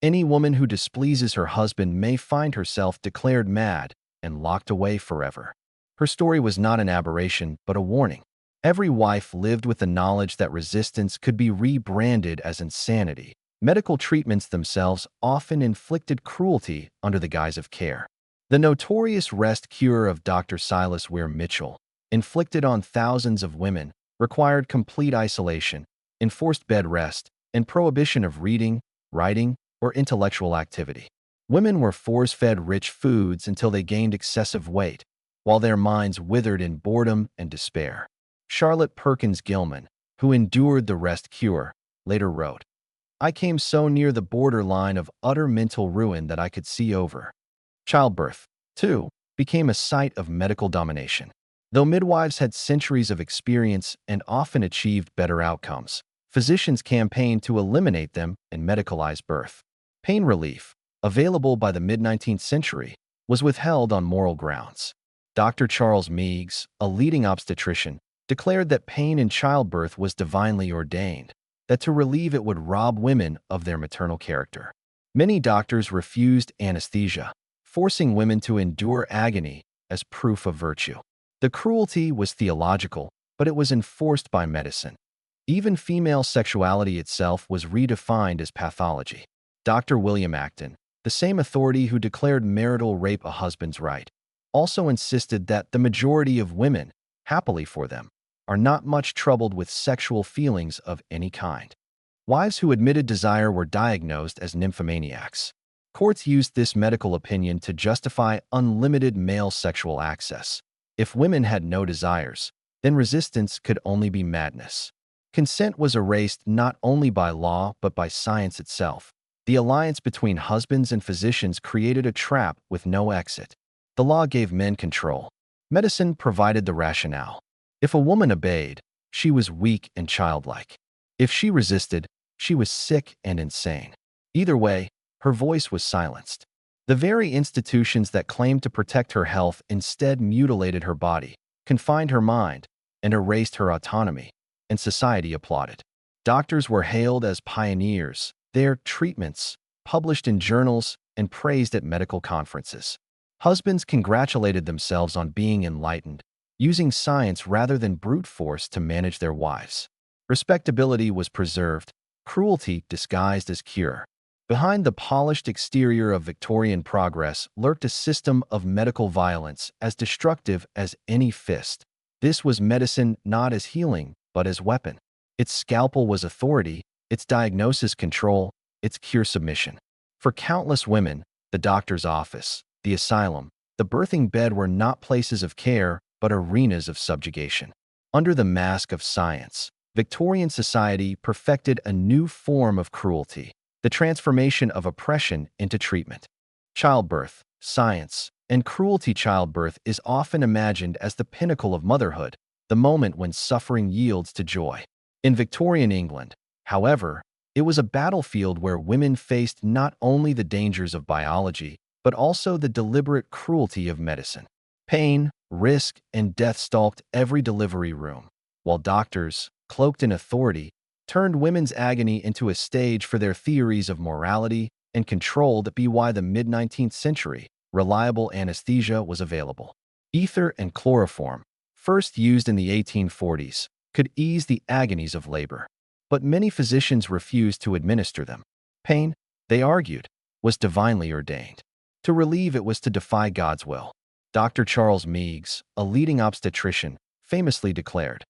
"Any woman who displeases her husband may find herself declared mad and locked away forever." Her story was not an aberration, but a warning. Every wife lived with the knowledge that resistance could be rebranded as insanity. Medical treatments themselves often inflicted cruelty under the guise of care. The notorious rest cure of Dr. Silas Weir Mitchell, inflicted on thousands of women, required complete isolation, enforced bed rest, and prohibition of reading, writing, or intellectual activity. Women were force-fed rich foods until they gained excessive weight, while their minds withered in boredom and despair. Charlotte Perkins Gilman, who endured the rest cure, later wrote, "I came so near the borderline of utter mental ruin that I could see over." Childbirth, too, became a site of medical domination. Though midwives had centuries of experience and often achieved better outcomes, physicians campaigned to eliminate them and medicalize birth. Pain relief, available by the mid-19th century, was withheld on moral grounds. Dr. Charles Meigs, a leading obstetrician, declared that pain in childbirth was divinely ordained, that to relieve it would rob women of their maternal character. Many doctors refused anesthesia, forcing women to endure agony as proof of virtue. The cruelty was theological, but it was enforced by medicine. Even female sexuality itself was redefined as pathology. Dr. William Acton, the same authority who declared marital rape a husband's right, also insisted that the majority of women, happily for them, are not much troubled with sexual feelings of any kind. Wives who admitted desire were diagnosed as nymphomaniacs. Courts used this medical opinion to justify unlimited male sexual access. If women had no desires, then resistance could only be madness. Consent was erased not only by law but by science itself. The alliance between husbands and physicians created a trap with no exit. The law gave men control. Medicine provided the rationale. If a woman obeyed, she was weak and childlike. If she resisted, she was sick and insane. Either way, her voice was silenced. The very institutions that claimed to protect her health instead mutilated her body, confined her mind, and erased her autonomy, and society applauded. Doctors were hailed as pioneers, their treatments published in journals and praised at medical conferences. Husbands congratulated themselves on being enlightened, using science rather than brute force to manage their wives. Respectability was preserved, cruelty disguised as cure. Behind the polished exterior of Victorian progress lurked a system of medical violence as destructive as any fist. This was medicine not as healing, but as weapon. Its scalpel was authority, its diagnosis control, its cure submission. For countless women, the doctor's office, the asylum, the birthing bed were not places of care, but arenas of subjugation. Under the mask of science, Victorian society perfected a new form of cruelty, the transformation of oppression into treatment. Childbirth, science, and cruelty. Childbirth is often imagined as the pinnacle of motherhood, the moment when suffering yields to joy. In Victorian England, however, it was a battlefield where women faced not only the dangers of biology, but also the deliberate cruelty of medicine. Pain, risk, and death stalked every delivery room, while doctors, cloaked in authority, turned women's agony into a stage for their theories of morality and control. That be why the mid-19th century, reliable anesthesia was available. Ether and chloroform, first used in the 1840s, could ease the agonies of labor, but many physicians refused to administer them. Pain, they argued, was divinely ordained. To relieve it was to defy God's will. Dr. Charles Meigs, a leading obstetrician, famously declared,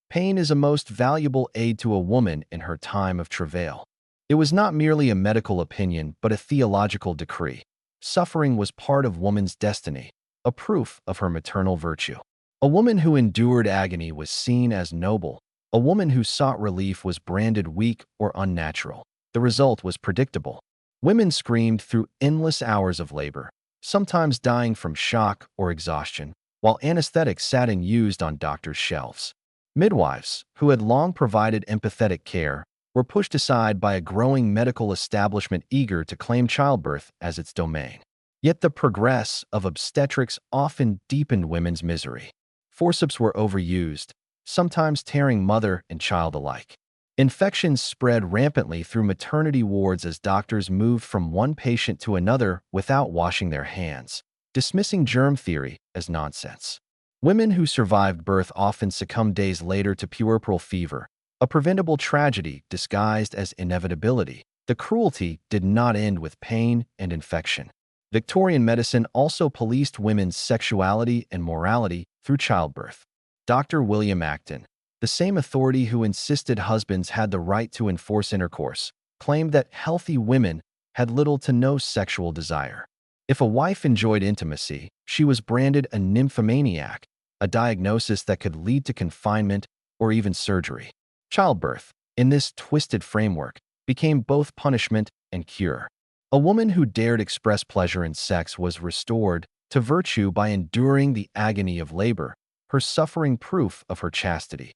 "Pain is a most valuable aid to a woman in her time of travail." It was not merely a medical opinion, but a theological decree. Suffering was part of woman's destiny, a proof of her maternal virtue. A woman who endured agony was seen as noble. A woman who sought relief was branded weak or unnatural. The result was predictable. Women screamed through endless hours of labor, sometimes dying from shock or exhaustion, while anesthetics sat unused on doctors' shelves. Midwives, who had long provided empathetic care, were pushed aside by a growing medical establishment eager to claim childbirth as its domain. Yet the progress of obstetrics often deepened women's misery. Forceps were overused, sometimes tearing mother and child alike. Infections spread rampantly through maternity wards as doctors moved from one patient to another without washing their hands, dismissing germ theory as nonsense. Women who survived birth often succumbed days later to puerperal fever, a preventable tragedy disguised as inevitability. The cruelty did not end with pain and infection. Victorian medicine also policed women's sexuality and morality through childbirth. Dr. William Acton, the same authority who insisted husbands had the right to enforce intercourse, claimed that healthy women had little to no sexual desire. If a wife enjoyed intimacy, she was branded a nymphomaniac, a diagnosis that could lead to confinement or even surgery. Childbirth, in this twisted framework, became both punishment and cure. A woman who dared express pleasure in sex was restored to virtue by enduring the agony of labor, her suffering proof of her chastity.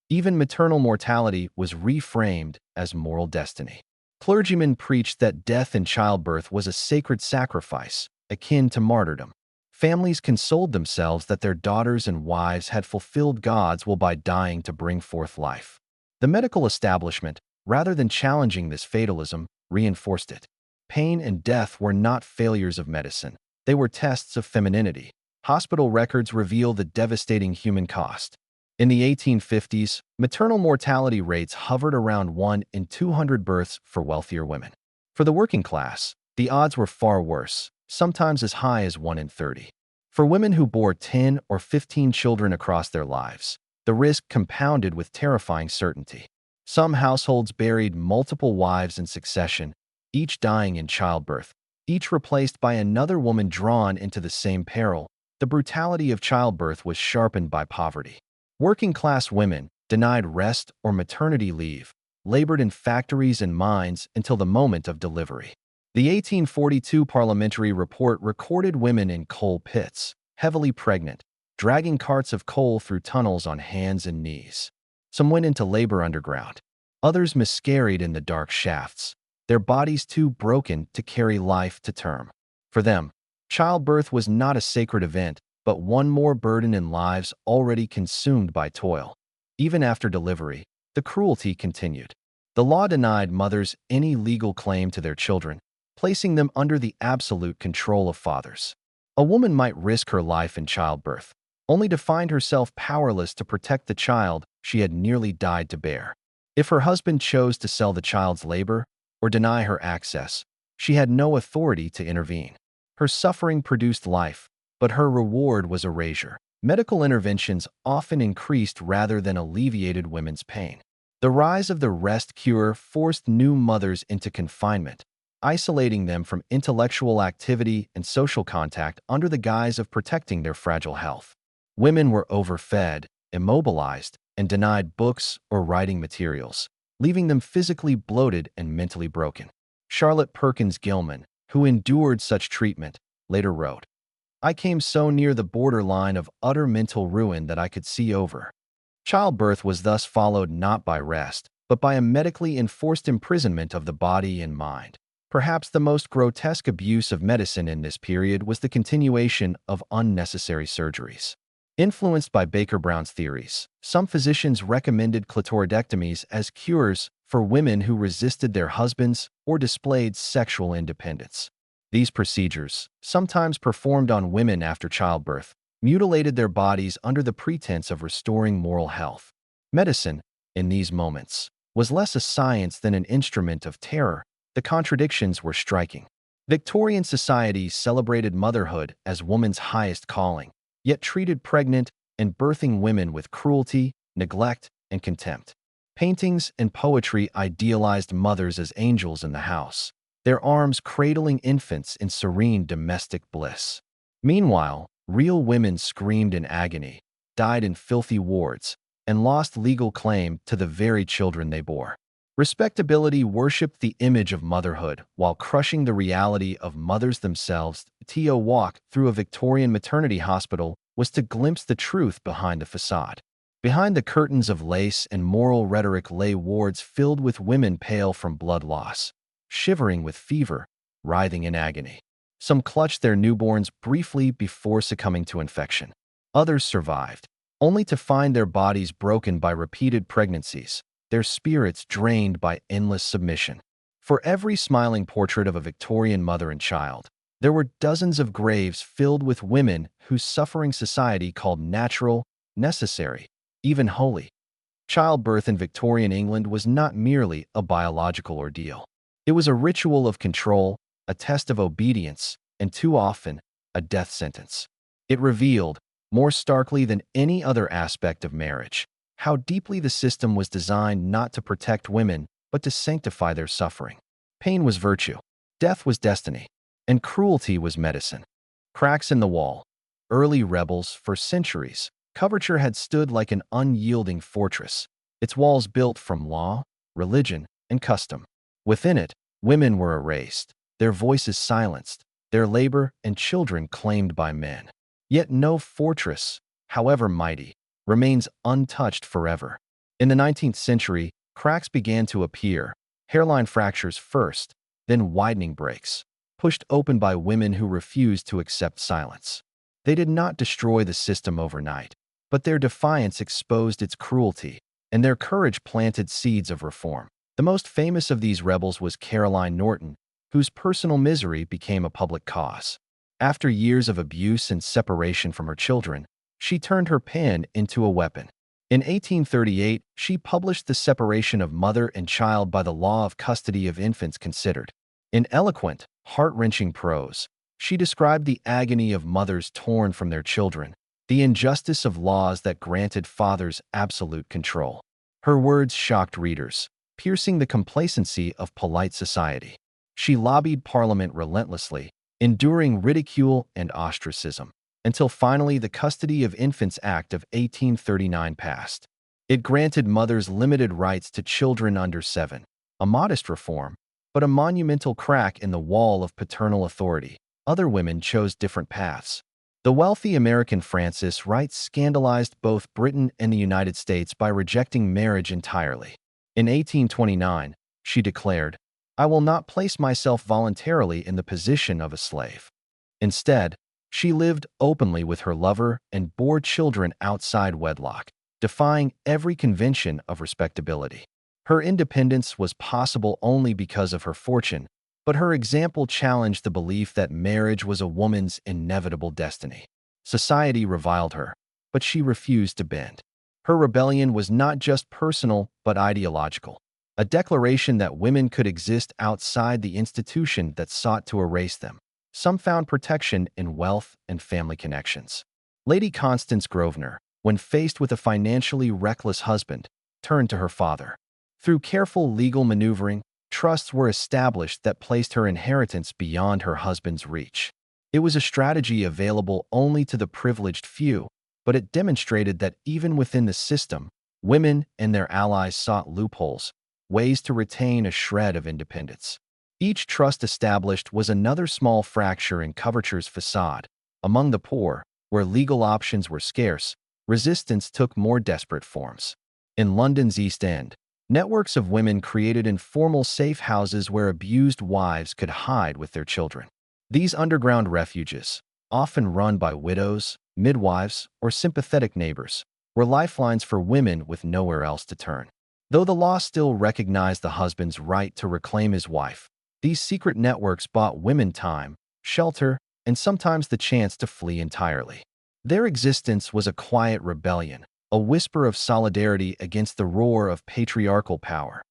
Even maternal mortality was reframed as moral destiny. Clergymen preached that death in childbirth was a sacred sacrifice, akin to martyrdom. Families consoled themselves that their daughters and wives had fulfilled God's will by dying to bring forth life. The medical establishment, rather than challenging this fatalism, reinforced it. Pain and death were not failures of medicine. They were tests of femininity. Hospital records reveal the devastating human cost. In the 1850s, maternal mortality rates hovered around 1 in 200 births for wealthier women. For the working class, the odds were far worse, sometimes as high as 1 in 30. For women who bore 10 or 15 children across their lives, the risk compounded with terrifying certainty. Some households buried multiple wives in succession, each dying in childbirth, each replaced by another woman drawn into the same peril. The brutality of childbirth was sharpened by poverty. Working-class women, denied rest or maternity leave, labored in factories and mines until the moment of delivery. The 1842 parliamentary report recorded women in coal pits, heavily pregnant, dragging carts of coal through tunnels on hands and knees. Some went into labor underground. Others miscarried in the dark shafts, their bodies too broken to carry life to term. For them, childbirth was not a sacred event, but one more burden in lives already consumed by toil. Even after delivery, the cruelty continued. The law denied mothers any legal claim to their children, placing them under the absolute control of fathers. A woman might risk her life in childbirth, only to find herself powerless to protect the child she had nearly died to bear. If her husband chose to sell the child's labor or deny her access, she had no authority to intervene. Her suffering produced life, but her reward was erasure. Medical interventions often increased rather than alleviated women's pain. The rise of the rest cure forced new mothers into confinement, isolating them from intellectual activity and social contact under the guise of protecting their fragile health. Women were overfed, immobilized, and denied books or writing materials, leaving them physically bloated and mentally broken. Charlotte Perkins Gilman, who endured such treatment, later wrote, "I came so near the borderline of utter mental ruin that I could see over." Childbirth was thus followed not by rest, but by a medically enforced imprisonment of the body and mind. Perhaps the most grotesque abuse of medicine in this period was the continuation of unnecessary surgeries. Influenced by Baker Brown's theories, some physicians recommended clitoridectomies as cures for women who resisted their husbands or displayed sexual independence. These procedures, sometimes performed on women after childbirth, mutilated their bodies under the pretense of restoring moral health. Medicine, in these moments, was less a science than an instrument of terror. The contradictions were striking. Victorian society celebrated motherhood as woman's highest calling, yet treated pregnant and birthing women with cruelty, neglect, and contempt. Paintings and poetry idealized mothers as angels in the house, their arms cradling infants in serene domestic bliss. Meanwhile, real women screamed in agony, died in filthy wards, and lost legal claim to the very children they bore. Respectability worshipped the image of motherhood while crushing the reality of mothers themselves. To walk through a Victorian maternity hospital was to glimpse the truth behind the facade. Behind the curtains of lace and moral rhetoric lay wards filled with women pale from blood loss, shivering with fever, writhing in agony. Some clutched their newborns briefly before succumbing to infection. Others survived, only to find their bodies broken by repeated pregnancies, their spirits drained by endless submission. For every smiling portrait of a Victorian mother and child, there were dozens of graves filled with women whose suffering society called natural, necessary, even holy. Childbirth in Victorian England was not merely a biological ordeal. It was a ritual of control, a test of obedience, and too often, a death sentence. It revealed, more starkly than any other aspect of marriage, how deeply the system was designed not to protect women, but to sanctify their suffering. Pain was virtue, death was destiny, and cruelty was medicine. Cracks in the wall. Early rebels, for centuries, Coverture had stood like an unyielding fortress, its walls built from law, religion, and custom. Within it, women were erased, their voices silenced, their labor and children claimed by men. Yet no fortress, however mighty, remains untouched forever. In the 19th century, cracks began to appear, hairline fractures first, then widening breaks, pushed open by women who refused to accept silence. They did not destroy the system overnight, but their defiance exposed its cruelty, and their courage planted seeds of reform. The most famous of these rebels was Caroline Norton, whose personal misery became a public cause. After years of abuse and separation from her children, she turned her pen into a weapon. In 1838, she published The Separation of Mother and Child by the Law of Custody of Infants Considered. In eloquent, heart-wrenching prose, she described the agony of mothers torn from their children, the injustice of laws that granted fathers absolute control. Her words shocked readers, piercing the complacency of polite society. She lobbied Parliament relentlessly, enduring ridicule and ostracism, until finally the Custody of Infants Act of 1839 passed. It granted mothers limited rights to children under 7, a modest reform, but a monumental crack in the wall of paternal authority. Other women chose different paths. The wealthy American Frances Wright scandalized both Britain and the United States by rejecting marriage entirely. In 1829, she declared, "I will not place myself voluntarily in the position of a slave." Instead, she lived openly with her lover and bore children outside wedlock, defying every convention of respectability. Her independence was possible only because of her fortune, but her example challenged the belief that marriage was a woman's inevitable destiny. Society reviled her, but she refused to bend. Her rebellion was not just personal, but ideological, a declaration that women could exist outside the institution that sought to erase them. Some found protection in wealth and family connections. Lady Constance Grosvenor, when faced with a financially reckless husband, turned to her father. Through careful legal maneuvering, trusts were established that placed her inheritance beyond her husband's reach. It was a strategy available only to the privileged few, but it demonstrated that even within the system, women and their allies sought loopholes, ways to retain a shred of independence. Each trust established was another small fracture in Coverture's facade. Among the poor, where legal options were scarce, resistance took more desperate forms. In London's East End, networks of women created informal safe houses where abused wives could hide with their children. These underground refuges, often run by widows, midwives, or sympathetic neighbors, were lifelines for women with nowhere else to turn. Though the law still recognized the husband's right to reclaim his wife, these secret networks bought women time, shelter, and sometimes the chance to flee entirely. Their existence was a quiet rebellion, a whisper of solidarity against the roar of patriarchal power.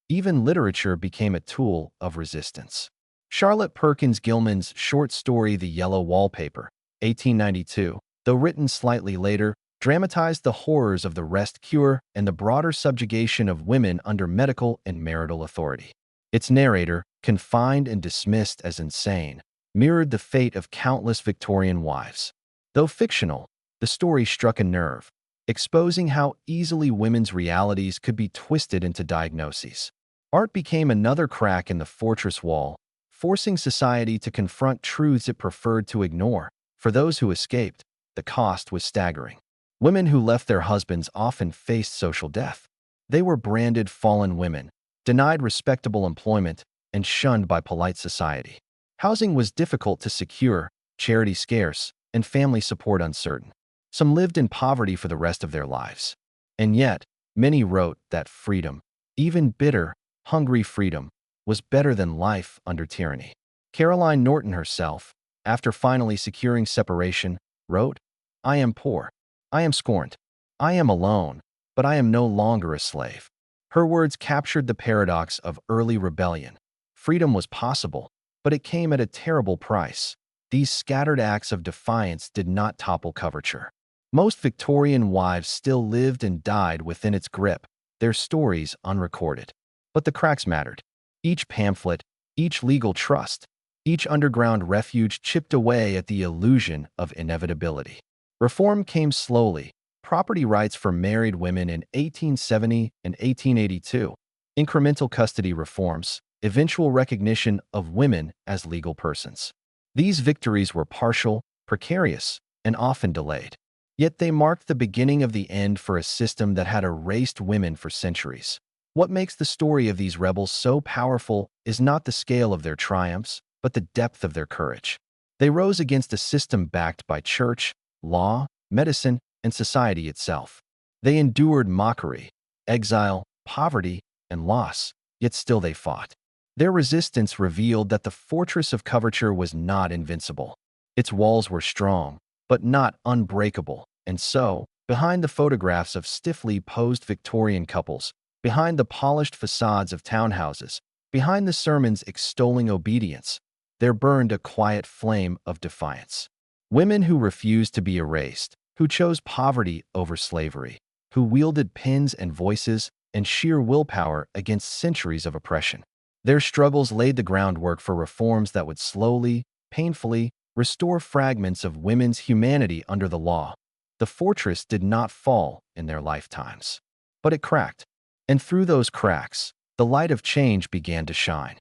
Even literature became a tool of resistance. Charlotte Perkins Gilman's short story The Yellow Wallpaper, 1892, though written slightly later, dramatized the horrors of the rest cure and the broader subjugation of women under medical and marital authority. Its narrator, confined and dismissed as insane, mirrored the fate of countless Victorian wives. Though fictional, the story struck a nerve, exposing how easily women's realities could be twisted into diagnoses. Art became another crack in the fortress wall, forcing society to confront truths it preferred to ignore. For those who escaped, the cost was staggering. Women who left their husbands often faced social death. They were branded fallen women, denied respectable employment, and shunned by polite society. Housing was difficult to secure, charity scarce, and family support uncertain. Some lived in poverty for the rest of their lives. And yet, many wrote that freedom, even bitter, hungry freedom, was better than life under tyranny. Caroline Norton herself, after finally securing separation, wrote, "I am poor. I am scorned. I am alone, but I am no longer a slave." Her words captured the paradox of early rebellion. Freedom was possible, but it came at a terrible price. These scattered acts of defiance did not topple coverture. Most Victorian wives still lived and died within its grip, their stories unrecorded. But the cracks mattered. Each pamphlet, each legal trust, each underground refuge chipped away at the illusion of inevitability. Reform came slowly. Property rights for married women in 1870 and 1882, incremental custody reforms, eventual recognition of women as legal persons. These victories were partial, precarious, and often delayed. Yet they marked the beginning of the end for a system that had erased women for centuries. What makes the story of these rebels so powerful is not the scale of their triumphs, but the depth of their courage. They rose against a system backed by church, law, medicine, and society itself. They endured mockery, exile, poverty, and loss, yet still they fought. Their resistance revealed that the fortress of coverture was not invincible. Its walls were strong, but not unbreakable. And so, behind the photographs of stiffly posed Victorian couples, behind the polished facades of townhouses, behind the sermons extolling obedience, there burned a quiet flame of defiance. Women who refused to be erased, who chose poverty over slavery, who wielded pens and voices and sheer willpower against centuries of oppression. Their struggles laid the groundwork for reforms that would slowly, painfully, restore fragments of women's humanity under the law. The fortress did not fall in their lifetimes, but it cracked. And through those cracks, the light of change began to shine.